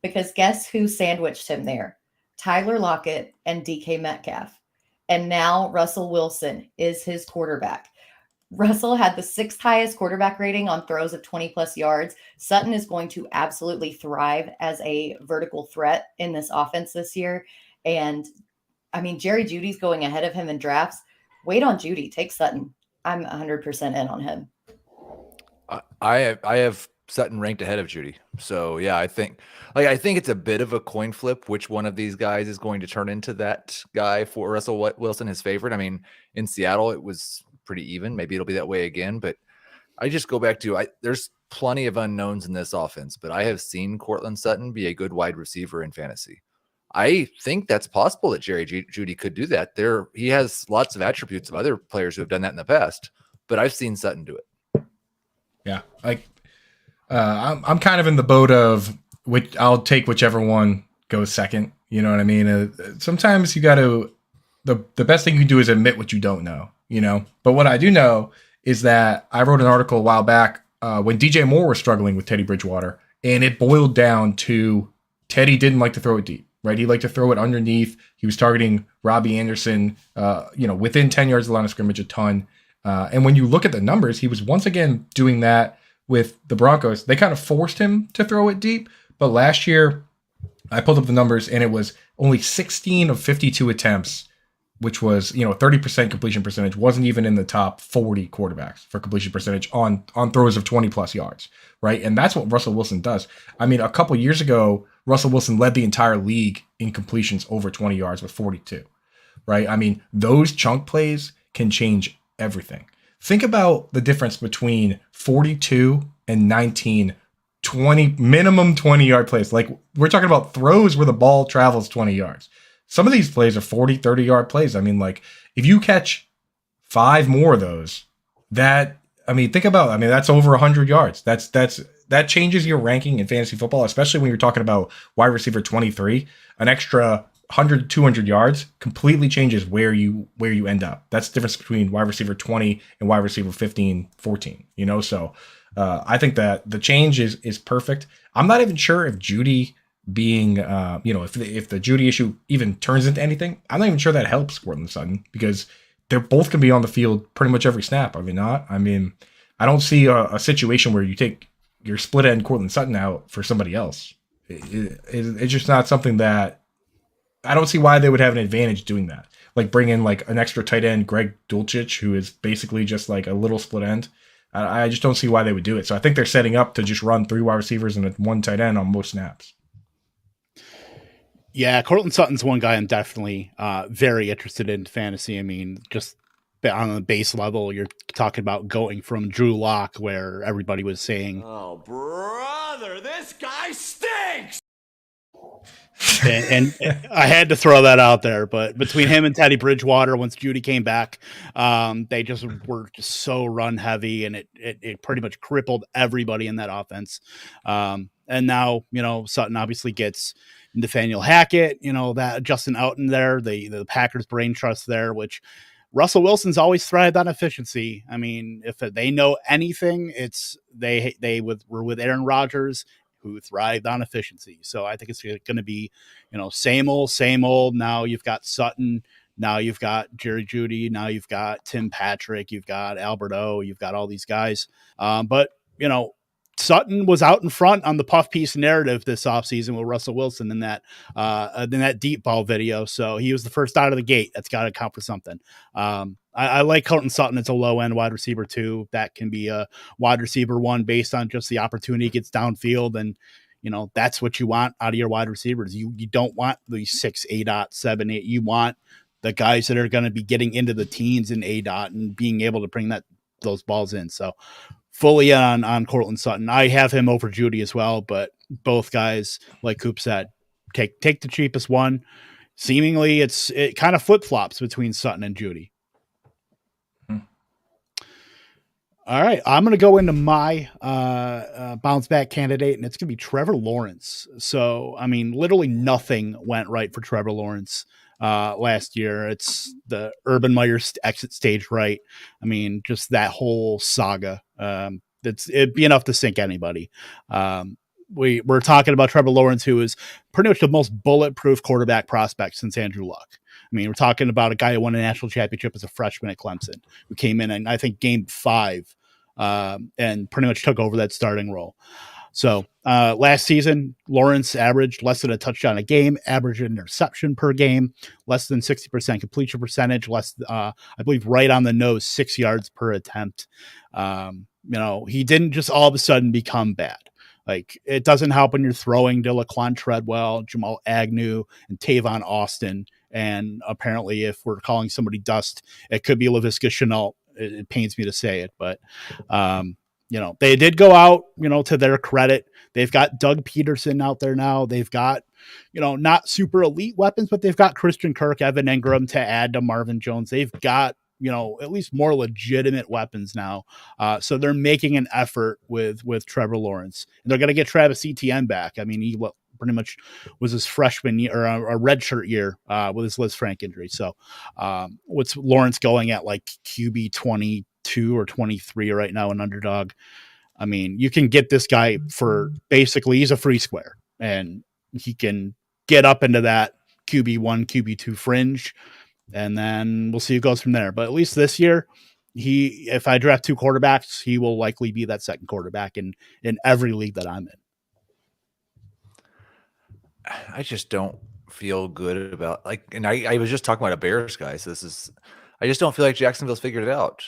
[SPEAKER 5] because guess who sandwiched him there? Tyler Lockett and DK Metcalf. And now Russell Wilson is his quarterback. Russell had the 6th highest quarterback rating on throws of 20 plus yards. Sutton is going to absolutely thrive as a vertical threat in this offense this year. And I mean, Jerry Jeudy's going ahead of him in drafts. Wait on Jeudy. Take Sutton. I'm 100% in on him.
[SPEAKER 6] I have Sutton ranked ahead of Jeudy. So yeah, I think it's a bit of a coin flip which one of these guys is going to turn into that guy for Russell Wilson, his favorite. I mean, in Seattle, it was pretty even. Maybe it'll be that way again, but I just go back to there's plenty of unknowns in this offense, but I have seen Courtland Sutton be a good wide receiver in fantasy. I think that's possible that Jerry Jeudy could do that. He has lots of attributes of other players who have done that in the past, but I've seen Sutton do it.
[SPEAKER 3] Yeah, I'm kind of in the boat of which I'll take whichever one goes second. You know what I mean? Sometimes you got to. The best thing you can do is admit what you don't know. You know, but what I do know is that I wrote an article a while back when DJ Moore was struggling with Teddy Bridgewater, and it boiled down to Teddy didn't like to throw it deep, right? He liked to throw it underneath. He was targeting Robbie Anderson, within 10 yards of the line of scrimmage a ton. And when you look at the numbers, he was once again doing that with the Broncos. They kind of forced him to throw it deep, but last year I pulled up the numbers and it was only 16 of 52 attempts, which was, 30% completion percentage, wasn't even in the top 40 quarterbacks for completion percentage on throws of 20 plus yards, right? And that's what Russell Wilson does. I mean, a couple years ago, Russell Wilson led the entire league in completions over 20 yards with 42, right? I mean, those chunk plays can change everything. Think about the difference between 42 and 19, 20, minimum 20-yard plays. Like, we're talking about throws where the ball travels 20 yards. Some of these plays are 40, 30-yard plays. I mean, like, if you catch 5 more of those, that's over 100 yards. That changes your ranking in fantasy football, especially when you're talking about wide receiver 23. An extra 100, 200 yards completely changes where you end up. That's the difference between wide receiver 20 and wide receiver 15, 14, So I think that the change is perfect. I'm not even sure if Jeudy being, if the Jeudy issue even turns into anything, I'm not even sure that helps Courtland Sutton because they're both going to be on the field pretty much every snap. Are they not? I mean, I don't see a situation where you take your split end Courtland Sutton out for somebody else. It's just not something that I don't see why they would have an advantage doing that. Like bring in like an extra tight end, Greg Dulcich, who is basically just like a little split end. I just don't see why they would do it. So I think they're setting up to just run 3 wide receivers and 1 tight end on most snaps.
[SPEAKER 2] Yeah, Cortland Sutton's one guy I'm definitely very interested in fantasy. I mean, just on the base level, you're talking about going from Drew Lock, where everybody was saying,
[SPEAKER 7] "Oh, brother, this guy stinks."
[SPEAKER 2] and I had to throw that out there. But between him and Teddy Bridgewater, once Jeudy came back, they just were just so run heavy, and it pretty much crippled everybody in that offense. And now, Sutton obviously gets Nathaniel Hackett, that Justin Outen there, the Packers brain trust there, which Russell Wilson's always thrived on efficiency. I mean, if they know anything, it's they were with Aaron Rodgers, who thrived on efficiency. So I think it's going to be, same old. Now you've got Sutton. Now you've got Jerry Jeudy. Now you've got Tim Patrick. You've got Albert O. You've got all these guys. But Sutton was out in front on the puff piece narrative this offseason with Russell Wilson in that deep ball video. So he was the first out of the gate. That's got to count for something. I like Courtlin Sutton. It's a low end wide receiver 2. That can be a wide receiver 1 based on just the opportunity he gets downfield. And, that's what you want out of your wide receivers. You don't want these 6 ADOT, 7, 8. You want the guys that are going to be getting into the teens in ADOT and being able to bring those balls in. So fully on Courtland Sutton. I have him over Judy as well, but both guys, like Coop said, take the cheapest one. Seemingly it kind of flip-flops between Sutton and Judy. All right, I'm going to go into my bounce back candidate, and it's going to be Trevor Lawrence. So, literally nothing went right for Trevor Lawrence last year. It's the Urban Meyer exit stage right. Just that whole saga. It'd be enough to sink anybody. We're talking about Trevor Lawrence, who is pretty much the most bulletproof quarterback prospect since Andrew Luck. We're talking about a guy who won a national championship as a freshman at Clemson, who came in and I think game 5 and pretty much took over that starting role. So last season, Lawrence averaged less than a touchdown a game, average interception per game, less than 60% completion percentage, I believe right on the nose, 6 yards per attempt. He didn't just all of a sudden become bad. Like, it doesn't help when you're throwing to Laquan Treadwell, Jamal Agnew, and Tavon Austin. And apparently, if we're calling somebody dust, it could be Laviska Shenault. It pains me to say it, but they did go out, to their credit. They've got Doug Peterson out there now. They've got, not super elite weapons, but they've got Christian Kirk, Evan Engram to add to Marvin Jones. They've got, at least more legitimate weapons now. So they're making an effort with Trevor Lawrence. And they're going to get Travis Etienne back. He pretty much was his freshman year or a redshirt year with his Liz Frank injury. So what's Lawrence going at like QB 22 or 23 right now, an underdog? You can get this guy for basically he's a free square, and he can get up into that QB1, QB2 fringe, and then we'll see who goes from there. But at least this year, if I draft 2 quarterbacks, he will likely be that second quarterback in every league that I'm in.
[SPEAKER 6] I just don't feel good about and I was just talking about a Bears guy. So I just don't feel like Jacksonville's figured it out.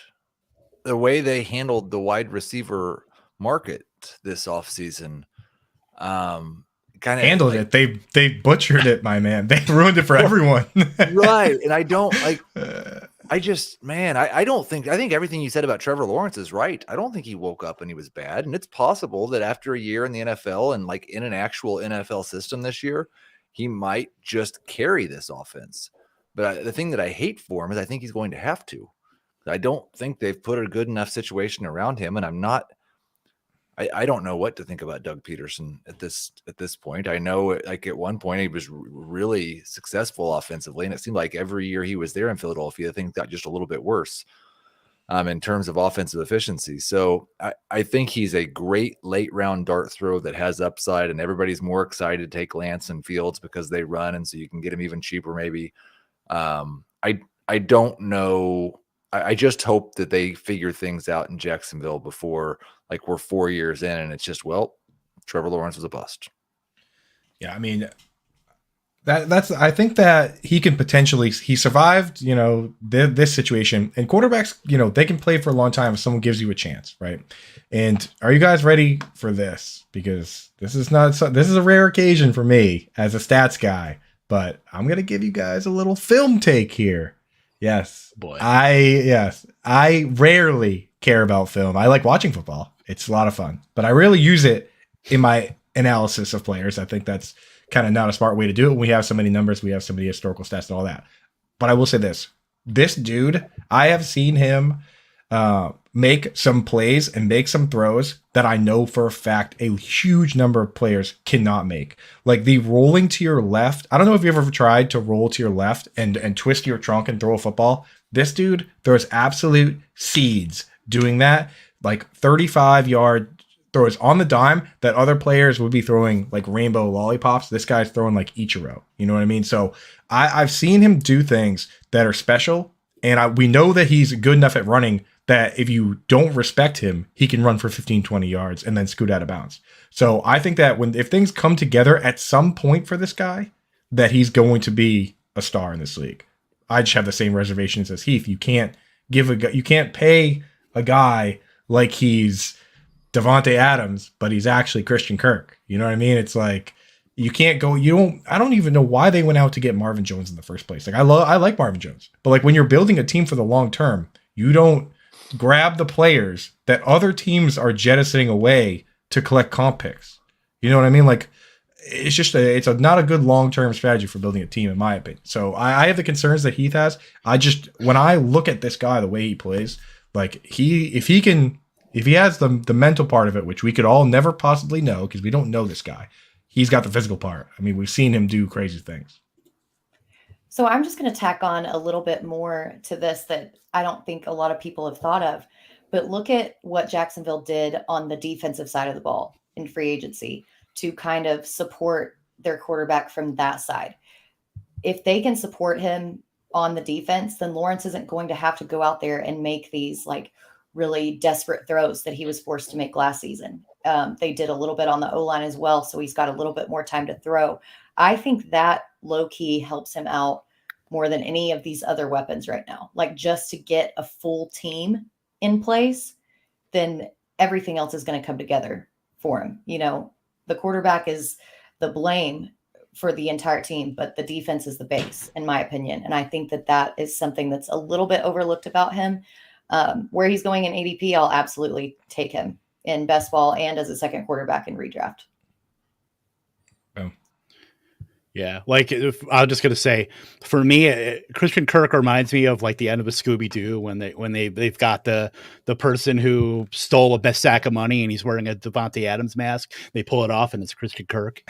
[SPEAKER 6] The way they handled the wide receiver market this offseason, kind of
[SPEAKER 3] handled it. They butchered it, my man. They ruined it for everyone.
[SPEAKER 6] Right. And I don't I think everything you said about Trevor Lawrence is right. I don't think he woke up and he was bad. And it's possible that after a year in the NFL and in an actual NFL system this year, he might just carry this offense. But the thing that I hate for him is I think he's going to have to. I don't think they've put a good enough situation around him. And I don't know what to think about Doug Peterson at this point. I know at one point he was really successful offensively, and it seemed like every year he was there in Philadelphia, things got just a little bit worse in terms of offensive efficiency. So I think he's a great late round dart throw that has upside, and everybody's more excited to take Lance and Fields because they run, and so you can get him even cheaper maybe. I don't know. I just hope that they figure things out in Jacksonville before we're 4 years in and it's just, Trevor Lawrence was a bust.
[SPEAKER 3] Yeah. I think that he can potentially, he survived, this situation, and quarterbacks, they can play for a long time if someone gives you a chance. Right. And are you guys ready for this? Because this is a rare occasion for me as a stats guy, but I'm going to give you guys a little film take here. Yes.
[SPEAKER 2] Boy.
[SPEAKER 3] I rarely care about film. I like watching football. It's a lot of fun, but I rarely use it in my analysis of players. I think that's kind of not a smart way to do it when we have so many numbers, we have so many historical stats and all that. But I will say this dude, I have seen him make some plays and make some throws that I know for a fact a huge number of players cannot make. Like the rolling to your left. I don't know if you've ever tried to roll to your left and twist your trunk and throw a football. This dude throws absolute seeds doing that, 35-yard throws on the dime that other players would be throwing like rainbow lollipops. This guy's throwing like Ichiro. You know what I mean? So I've seen him do things that are special, and we know that he's good enough at running that if you don't respect him, he can run for 15, 20 yards and then scoot out of bounds. So I think that if things come together at some point for this guy, that he's going to be a star in this league. I just have the same reservations as Heath. You can't pay a guy like he's Devontae Adams, but he's actually Christian Kirk. You know what I mean? It's like I don't even know why they went out to get Marvin Jones in the first place. Like I like Marvin Jones, but like when you're building a team for the long term, you don't grab the players that other teams are jettisoning away to collect comp picks. You know what I mean? Like it's just not a good long-term strategy for building a team, in my opinion. So I have the concerns that Heath has. When I look at this guy, the way he plays, like if he has the mental part of it, which we could all never possibly know because we don't know this guy, he's got the physical part. I mean, we've seen him do crazy things.
[SPEAKER 5] So I'm just going to tack on a little bit more to this that I don't think a lot of people have thought of, but look at what Jacksonville did on the defensive side of the ball in free agency to kind of support their quarterback from that side. If they can support him on the defense, then Lawrence isn't going to have to go out there and make these like really desperate throws that he was forced to make last season. They did a little bit on the O-line as well, so he's got a little bit more time to throw. I think that low-key helps him out more than any of these other weapons right now. Like just to get a full team in place, then everything else is going to come together for him. You know, the quarterback is the blame for the entire team, but the defense is the base, in my opinion. And I think that is something that's a little bit overlooked about him. Where he's going in ADP, I'll absolutely take him in best ball and as a second quarterback in redraft.
[SPEAKER 3] Oh.
[SPEAKER 2] Yeah, like I'm just gonna say, for me, Christian Kirk reminds me of like the end of a Scooby-Doo when they've got the person who stole a best sack of money and he's wearing a Devontae Adams mask. They pull it off and it's Christian Kirk.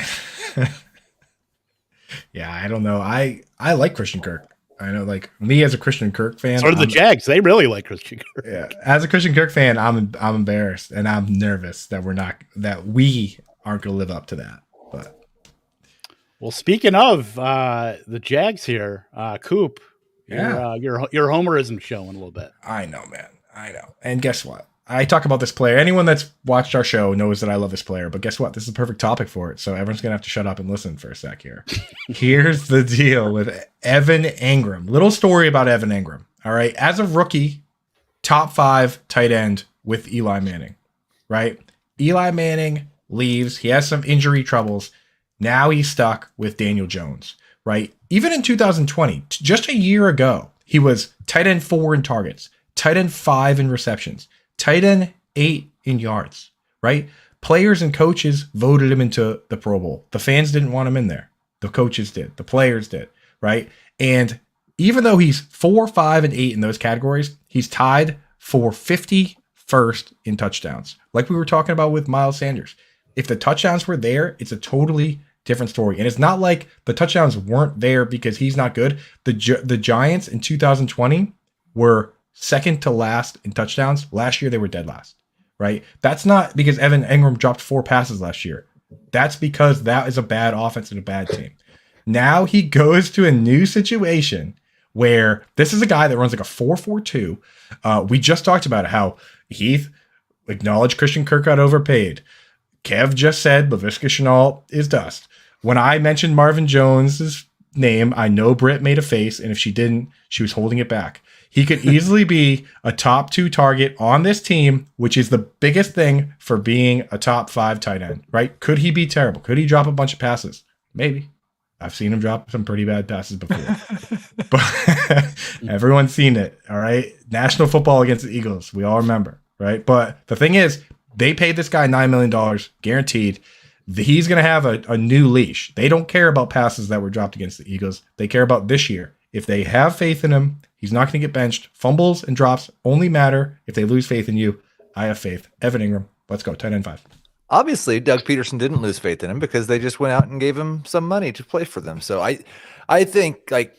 [SPEAKER 3] Yeah, I don't know. I like Christian Kirk. I know, like me as a Christian Kirk fan.
[SPEAKER 2] Sort of the Jags, they really like Christian Kirk.
[SPEAKER 3] Yeah, as a Christian Kirk fan, I'm embarrassed and I'm nervous that we aren't going to live up to that. But
[SPEAKER 2] well, speaking of the Jags here, Coop,
[SPEAKER 3] yeah,
[SPEAKER 2] your homerism showing a little bit.
[SPEAKER 3] I know, man. I know. And guess what? I talk about this player. Anyone that's watched our show knows that I love this player, but guess what? This is a perfect topic for it. So everyone's going to have to shut up and listen for a sec here. Here's the deal with Evan Engram. Little story about Evan Engram. All right. As a rookie, top 5 tight end with Eli Manning, right? Eli Manning leaves. He has some injury troubles. Now he's stuck with Daniel Jones, right? Even in 2020, just a year ago, he was tight end 4 in targets, tight end 5 in receptions, tight end 8 in yards, right? Players and coaches voted him into the Pro Bowl. The fans didn't want him in there. The coaches did. The players did, right? And even though he's 4, 5, and 8 in those categories, he's tied for 51st in touchdowns. Like we were talking about with Miles Sanders. If the touchdowns were there, it's a totally different story. And it's not like the touchdowns weren't there because he's not good. The Giants in 2020 were second to last in touchdowns. Last year, they were dead last, right? That's not because Evan Engram dropped 4 passes last year. That's because that is a bad offense and a bad team. Now he goes to a new situation where this is a guy that runs like a 4.42. We just talked about how Heath acknowledged Christian Kirk got overpaid. Kev just said Laviska Shenault is dust. When I mentioned Marvin Jones's name, I know Britt made a face, and if she didn't, she was holding it back. He could easily be a top 2 target on this team, which is the biggest thing for being a top 5 tight end, right? Could he be terrible? Could he drop a bunch of passes? Maybe. I've seen him drop some pretty bad passes before. But everyone's seen it, all right? National football against the Eagles. We all remember, right? But the thing is, they paid this guy $9 million, guaranteed. He's going to have a new leash. They don't care about passes that were dropped against the Eagles. They care about this year. If they have faith in him, he's not going to get benched. Fumbles and drops only matter if they lose faith in you. I have faith. Evan Engram, let's go. Tight end 5.
[SPEAKER 6] Obviously, Doug Peterson didn't lose faith in him because they just went out and gave him some money to play for them. So I think like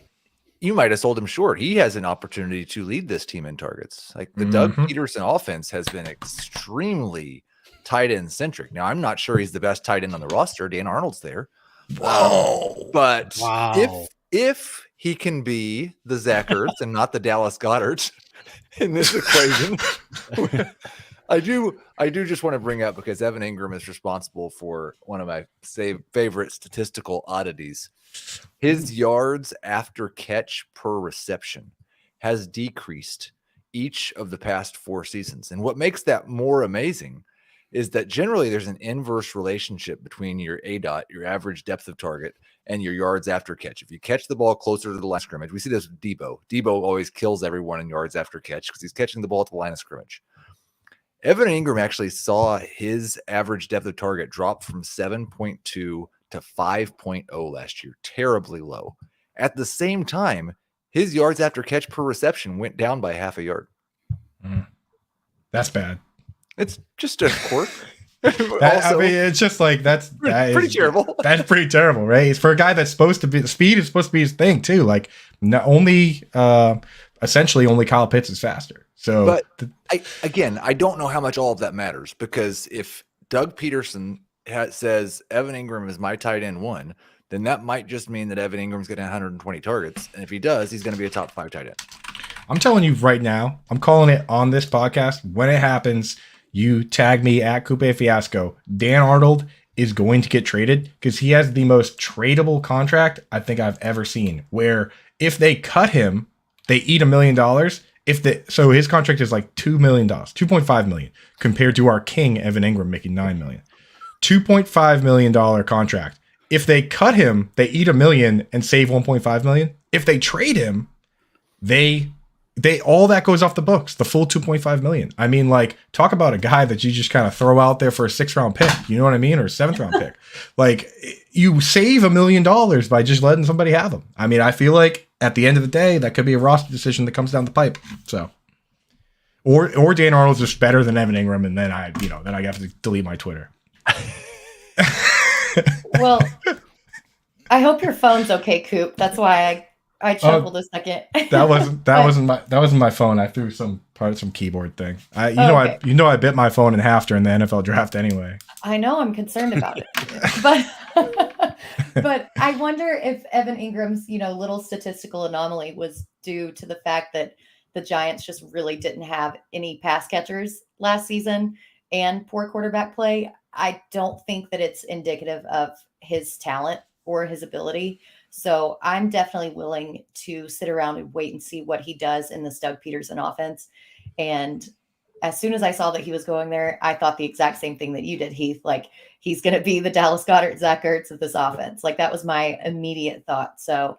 [SPEAKER 6] you might have sold him short. He has an opportunity to lead this team in targets. Like the Doug Peterson offense has been extremely tight end centric. Now, I'm not sure he's the best tight end on the roster. Dan Arnold's there.
[SPEAKER 3] Whoa.
[SPEAKER 6] But
[SPEAKER 2] wow.
[SPEAKER 6] if he can be the Zach Ertz and not the Dallas Goedert in this equation. I do just want to bring up, because Evan Engram is responsible for one of my favorite statistical oddities. His yards after catch per reception has decreased each of the past 4 seasons. And what makes that more amazing is that generally there's an inverse relationship between your ADOT, your average depth of target, and your yards after catch. If you catch the ball closer to the line of scrimmage, we see this with Debo. Debo always kills everyone in yards after catch because he's catching the ball at the line of scrimmage. Evan Engram actually saw his average depth of target drop from 7.2 to 5.0 last year. Terribly low. At the same time, his yards after catch per reception went down by half a yard.
[SPEAKER 3] That's bad.
[SPEAKER 6] It's just a quirk.
[SPEAKER 3] I mean, it's just like that's
[SPEAKER 6] pretty terrible.
[SPEAKER 3] That's pretty terrible, right? It's for a guy that's supposed to be, the speed is supposed to be his thing too. Like, not only essentially only Kyle Pitts is faster. So,
[SPEAKER 6] but I don't know how much all of that matters, because if Doug Peterson says Evan Engram is my tight end 1, then that might just mean that Evan Ingram's getting 120 targets, and if he does, he's going to be a top 5 tight end.
[SPEAKER 3] I'm telling you right now, I'm calling it on this podcast. When it happens, you tag me at Coupe Fiasco. Dan Arnold is going to get traded because he has the most tradable contract I think I've ever seen, where if they cut him, they eat $1 million. So his contract is like $2 million, $2.5 million, compared to our king Evan Engram making $9 million. $2.5 million contract. If they cut him, they eat $1 million and save $1.5 million. If they trade him, they all that goes off the books, the full $2.5 million. I mean, like, talk about a guy that you just kind of throw out there for a 6th round pick, you know what I mean, or a 7th round pick. Like, you save $1 million by just letting somebody have them. I mean, I feel like at the end of the day, that could be a roster decision that comes down the pipe. So, or Dan Arnold's just better than Evan Engram, and then I have to delete my Twitter.
[SPEAKER 5] Well, I hope your phone's okay, Coop. That's why I chuckled a second.
[SPEAKER 3] That wasn't my phone. I threw some keyboard thing. I bit my phone in half during the NFL draft anyway.
[SPEAKER 5] I know, I'm concerned about it. But I wonder if Evan Ingram's, little statistical anomaly was due to the fact that the Giants just really didn't have any pass catchers last season and poor quarterback play. I don't think that it's indicative of his talent or his ability. So I'm definitely willing to sit around and wait and see what he does in this Doug Peterson offense. And as soon as I saw that he was going there, I thought the exact same thing that you did, Heath. Like, he's going to be the Dallas Goedert, Zach Ertz of this offense. Like, that was my immediate thought. So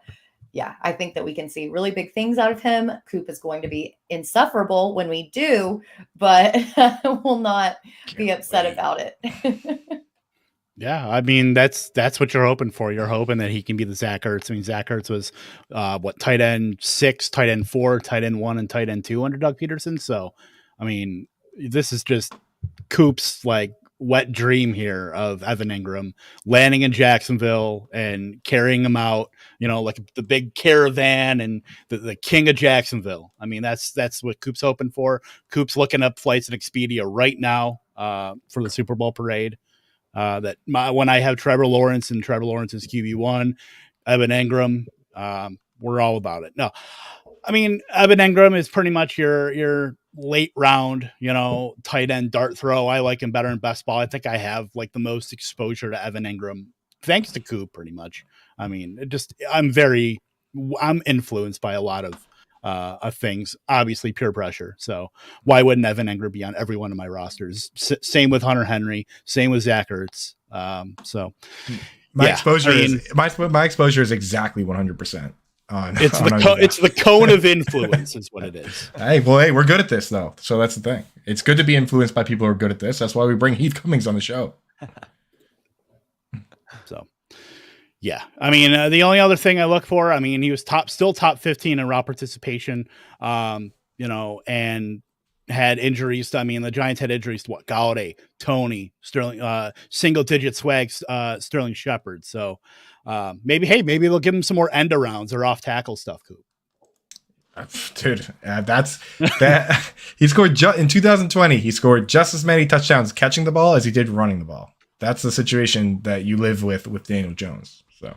[SPEAKER 5] yeah, I think that we can see really big things out of him. Coop is going to be insufferable when we do, but will not be upset about it.
[SPEAKER 2] Yeah, I mean, that's what you're hoping for. You're hoping that he can be the Zach Ertz. I mean, Zach Ertz was tight end 6, tight end 4, tight end 1, and tight end 2 under Doug Peterson. So, I mean, this is just Coop's like wet dream here of Evan Engram landing in Jacksonville and carrying him out, like the big caravan and the king of Jacksonville. I mean, that's what Coop's hoping for. Coop's looking up flights at Expedia right now for the Super Bowl parade. When I have Trevor Lawrence and Trevor Lawrence is QB1, Evan Engram, we're all about it. No, I mean, Evan Engram is pretty much your late round, tight end dart throw. I like him better in best ball. I think I have like the most exposure to Evan Engram thanks to Coop pretty much. I mean, I'm influenced by a lot of things, obviously peer pressure. So why wouldn't Evan Engram be on every one of my rosters? Same with Hunter Henry, same with Zach Ertz. My
[SPEAKER 3] exposure is exactly 100%.
[SPEAKER 2] It's the cone of influence is what it is.
[SPEAKER 3] Hey, we're good at this though. So that's the thing. It's good to be influenced by people who are good at this. That's why we bring Heath Cummings on the show.
[SPEAKER 2] So, yeah, I mean, the only other thing I look for, I mean, he was still top 15 in route participation, and had injuries. I mean, the Giants had injuries to Galladay, Tony, Sterling, single digit swags, Sterling Shepard. So maybe they'll give him some more end arounds or off tackle stuff. Coop.
[SPEAKER 3] Dude, that's that. He scored in 2020. He scored just as many touchdowns catching the ball as he did running the ball. That's the situation that you live with Daniel Jones. So,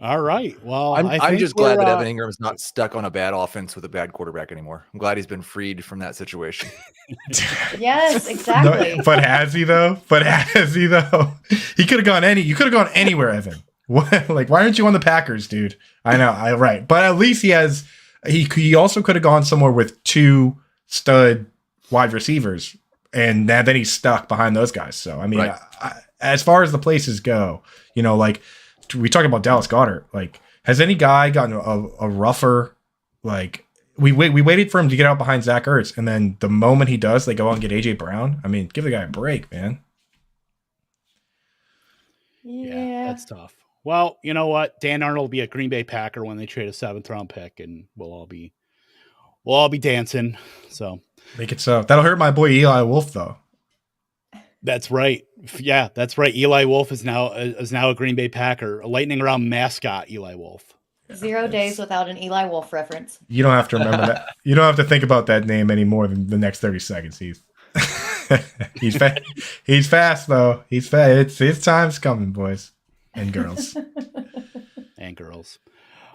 [SPEAKER 2] All right. Well,
[SPEAKER 6] I'm
[SPEAKER 2] think
[SPEAKER 6] just glad
[SPEAKER 2] we're,
[SPEAKER 6] that Evan Ingram's not stuck on a bad offense with a bad quarterback anymore. I'm glad he's been freed from that situation.
[SPEAKER 5] Yes, exactly.
[SPEAKER 3] No, but has he though? He could have gone you could have gone anywhere, Evan. What, like, why aren't you on the Packers, dude? I know, right. But at least he also could have gone somewhere with 2 stud wide receivers, and then he's stuck behind those guys. So I mean,
[SPEAKER 6] Right.
[SPEAKER 3] As far as the places go, like we talk about Dallas Goedert, like has any guy gotten a rougher, like we waited for him to get out behind Zach Ertz, and then the moment he does, they go out and get AJ Brown. I mean, give the guy a break, man.
[SPEAKER 2] yeah, that's tough. Well, you know what? Dan Arnold will be a Green Bay Packer when they trade a 7th round pick, and we'll all be dancing. So
[SPEAKER 3] Make it so. That'll hurt my boy Eli Wolf though.
[SPEAKER 2] that's right. Yeah, that's right. Eli Wolf is now a Green Bay Packer, a lightning round mascot. Eli Wolf.
[SPEAKER 5] 0 days without an Eli Wolf reference.
[SPEAKER 3] You don't have to remember that. You don't have to think about that name any more than the next 30 seconds. He's fast though. He's fast. His time's coming, boys and girls.
[SPEAKER 2] And girls.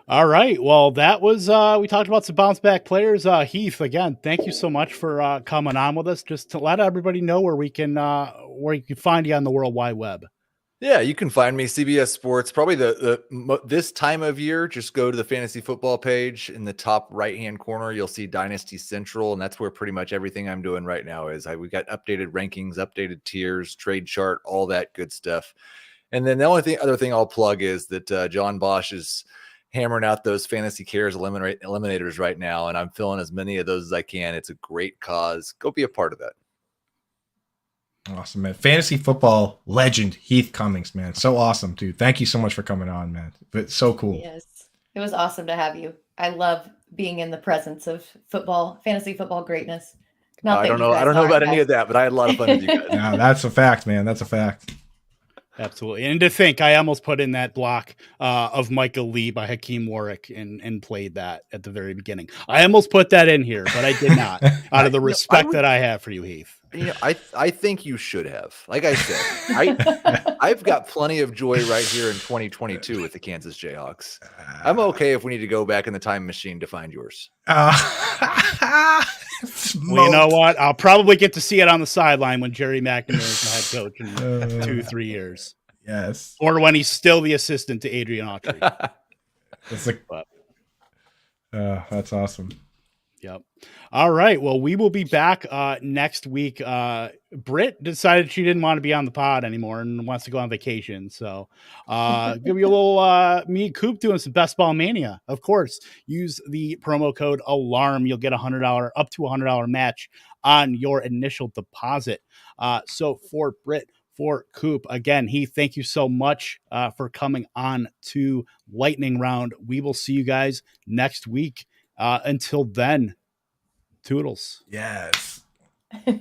[SPEAKER 2] All right. Well, that was we talked about some bounce back players. Heath, again, thank you so much for coming on with us. Just to let everybody know where you can find you on the World Wide Web.
[SPEAKER 6] Yeah, you can find me CBS Sports. Probably this time of year, just go to the fantasy football page in the top right-hand corner. You'll see Dynasty Central, and that's where pretty much everything I'm doing right now is. We got updated rankings, updated tiers, trade chart, all that good stuff. And then the other thing I'll plug is that John Bosch is hammering out those fantasy cares eliminators right now, and I'm filling as many of those as I can. It's a great cause. Go be a part of that.
[SPEAKER 3] Awesome, man. Fantasy football legend Heath Cummings, man. So awesome, dude. Thank you so much for coming on, man. It's so cool.
[SPEAKER 5] Yes. It was awesome to have you. I love being in the presence of fantasy football greatness.
[SPEAKER 6] I don't know about any of that, but I had a lot of fun with you guys.
[SPEAKER 3] Yeah, that's a fact, man. That's a fact.
[SPEAKER 2] Absolutely. And to think, I almost put in that block of Michael Lee by Hakeem Warwick and played that at the very beginning. I almost put that in here, but I did not, out of the respect that I have for you, Heath.
[SPEAKER 6] I think you should have. Like I said, I've got plenty of joy right here in 2022 with the Kansas Jayhawks. I'm okay if we need to go back in the time machine to find yours.
[SPEAKER 2] Well, you know what? I'll probably get to see it on the sideline when Jerry McNamara is the head coach in 2-3 years.
[SPEAKER 3] Yes.
[SPEAKER 2] Or when he's still the assistant to Adrian Autry.
[SPEAKER 3] That's awesome.
[SPEAKER 2] Yep. All right. Well, we will be back next week. Britt decided she didn't want to be on the pod anymore and wants to go on vacation. So give you a little me and Coop doing some Best Ball Mania. Of course, use the promo code ALARM. You'll get up to $100 match on your initial deposit. So for Britt, for Coop, again, Heath, thank you so much for coming on to Lightning Round. We will see you guys next week. Until then, toodles.
[SPEAKER 3] Yes.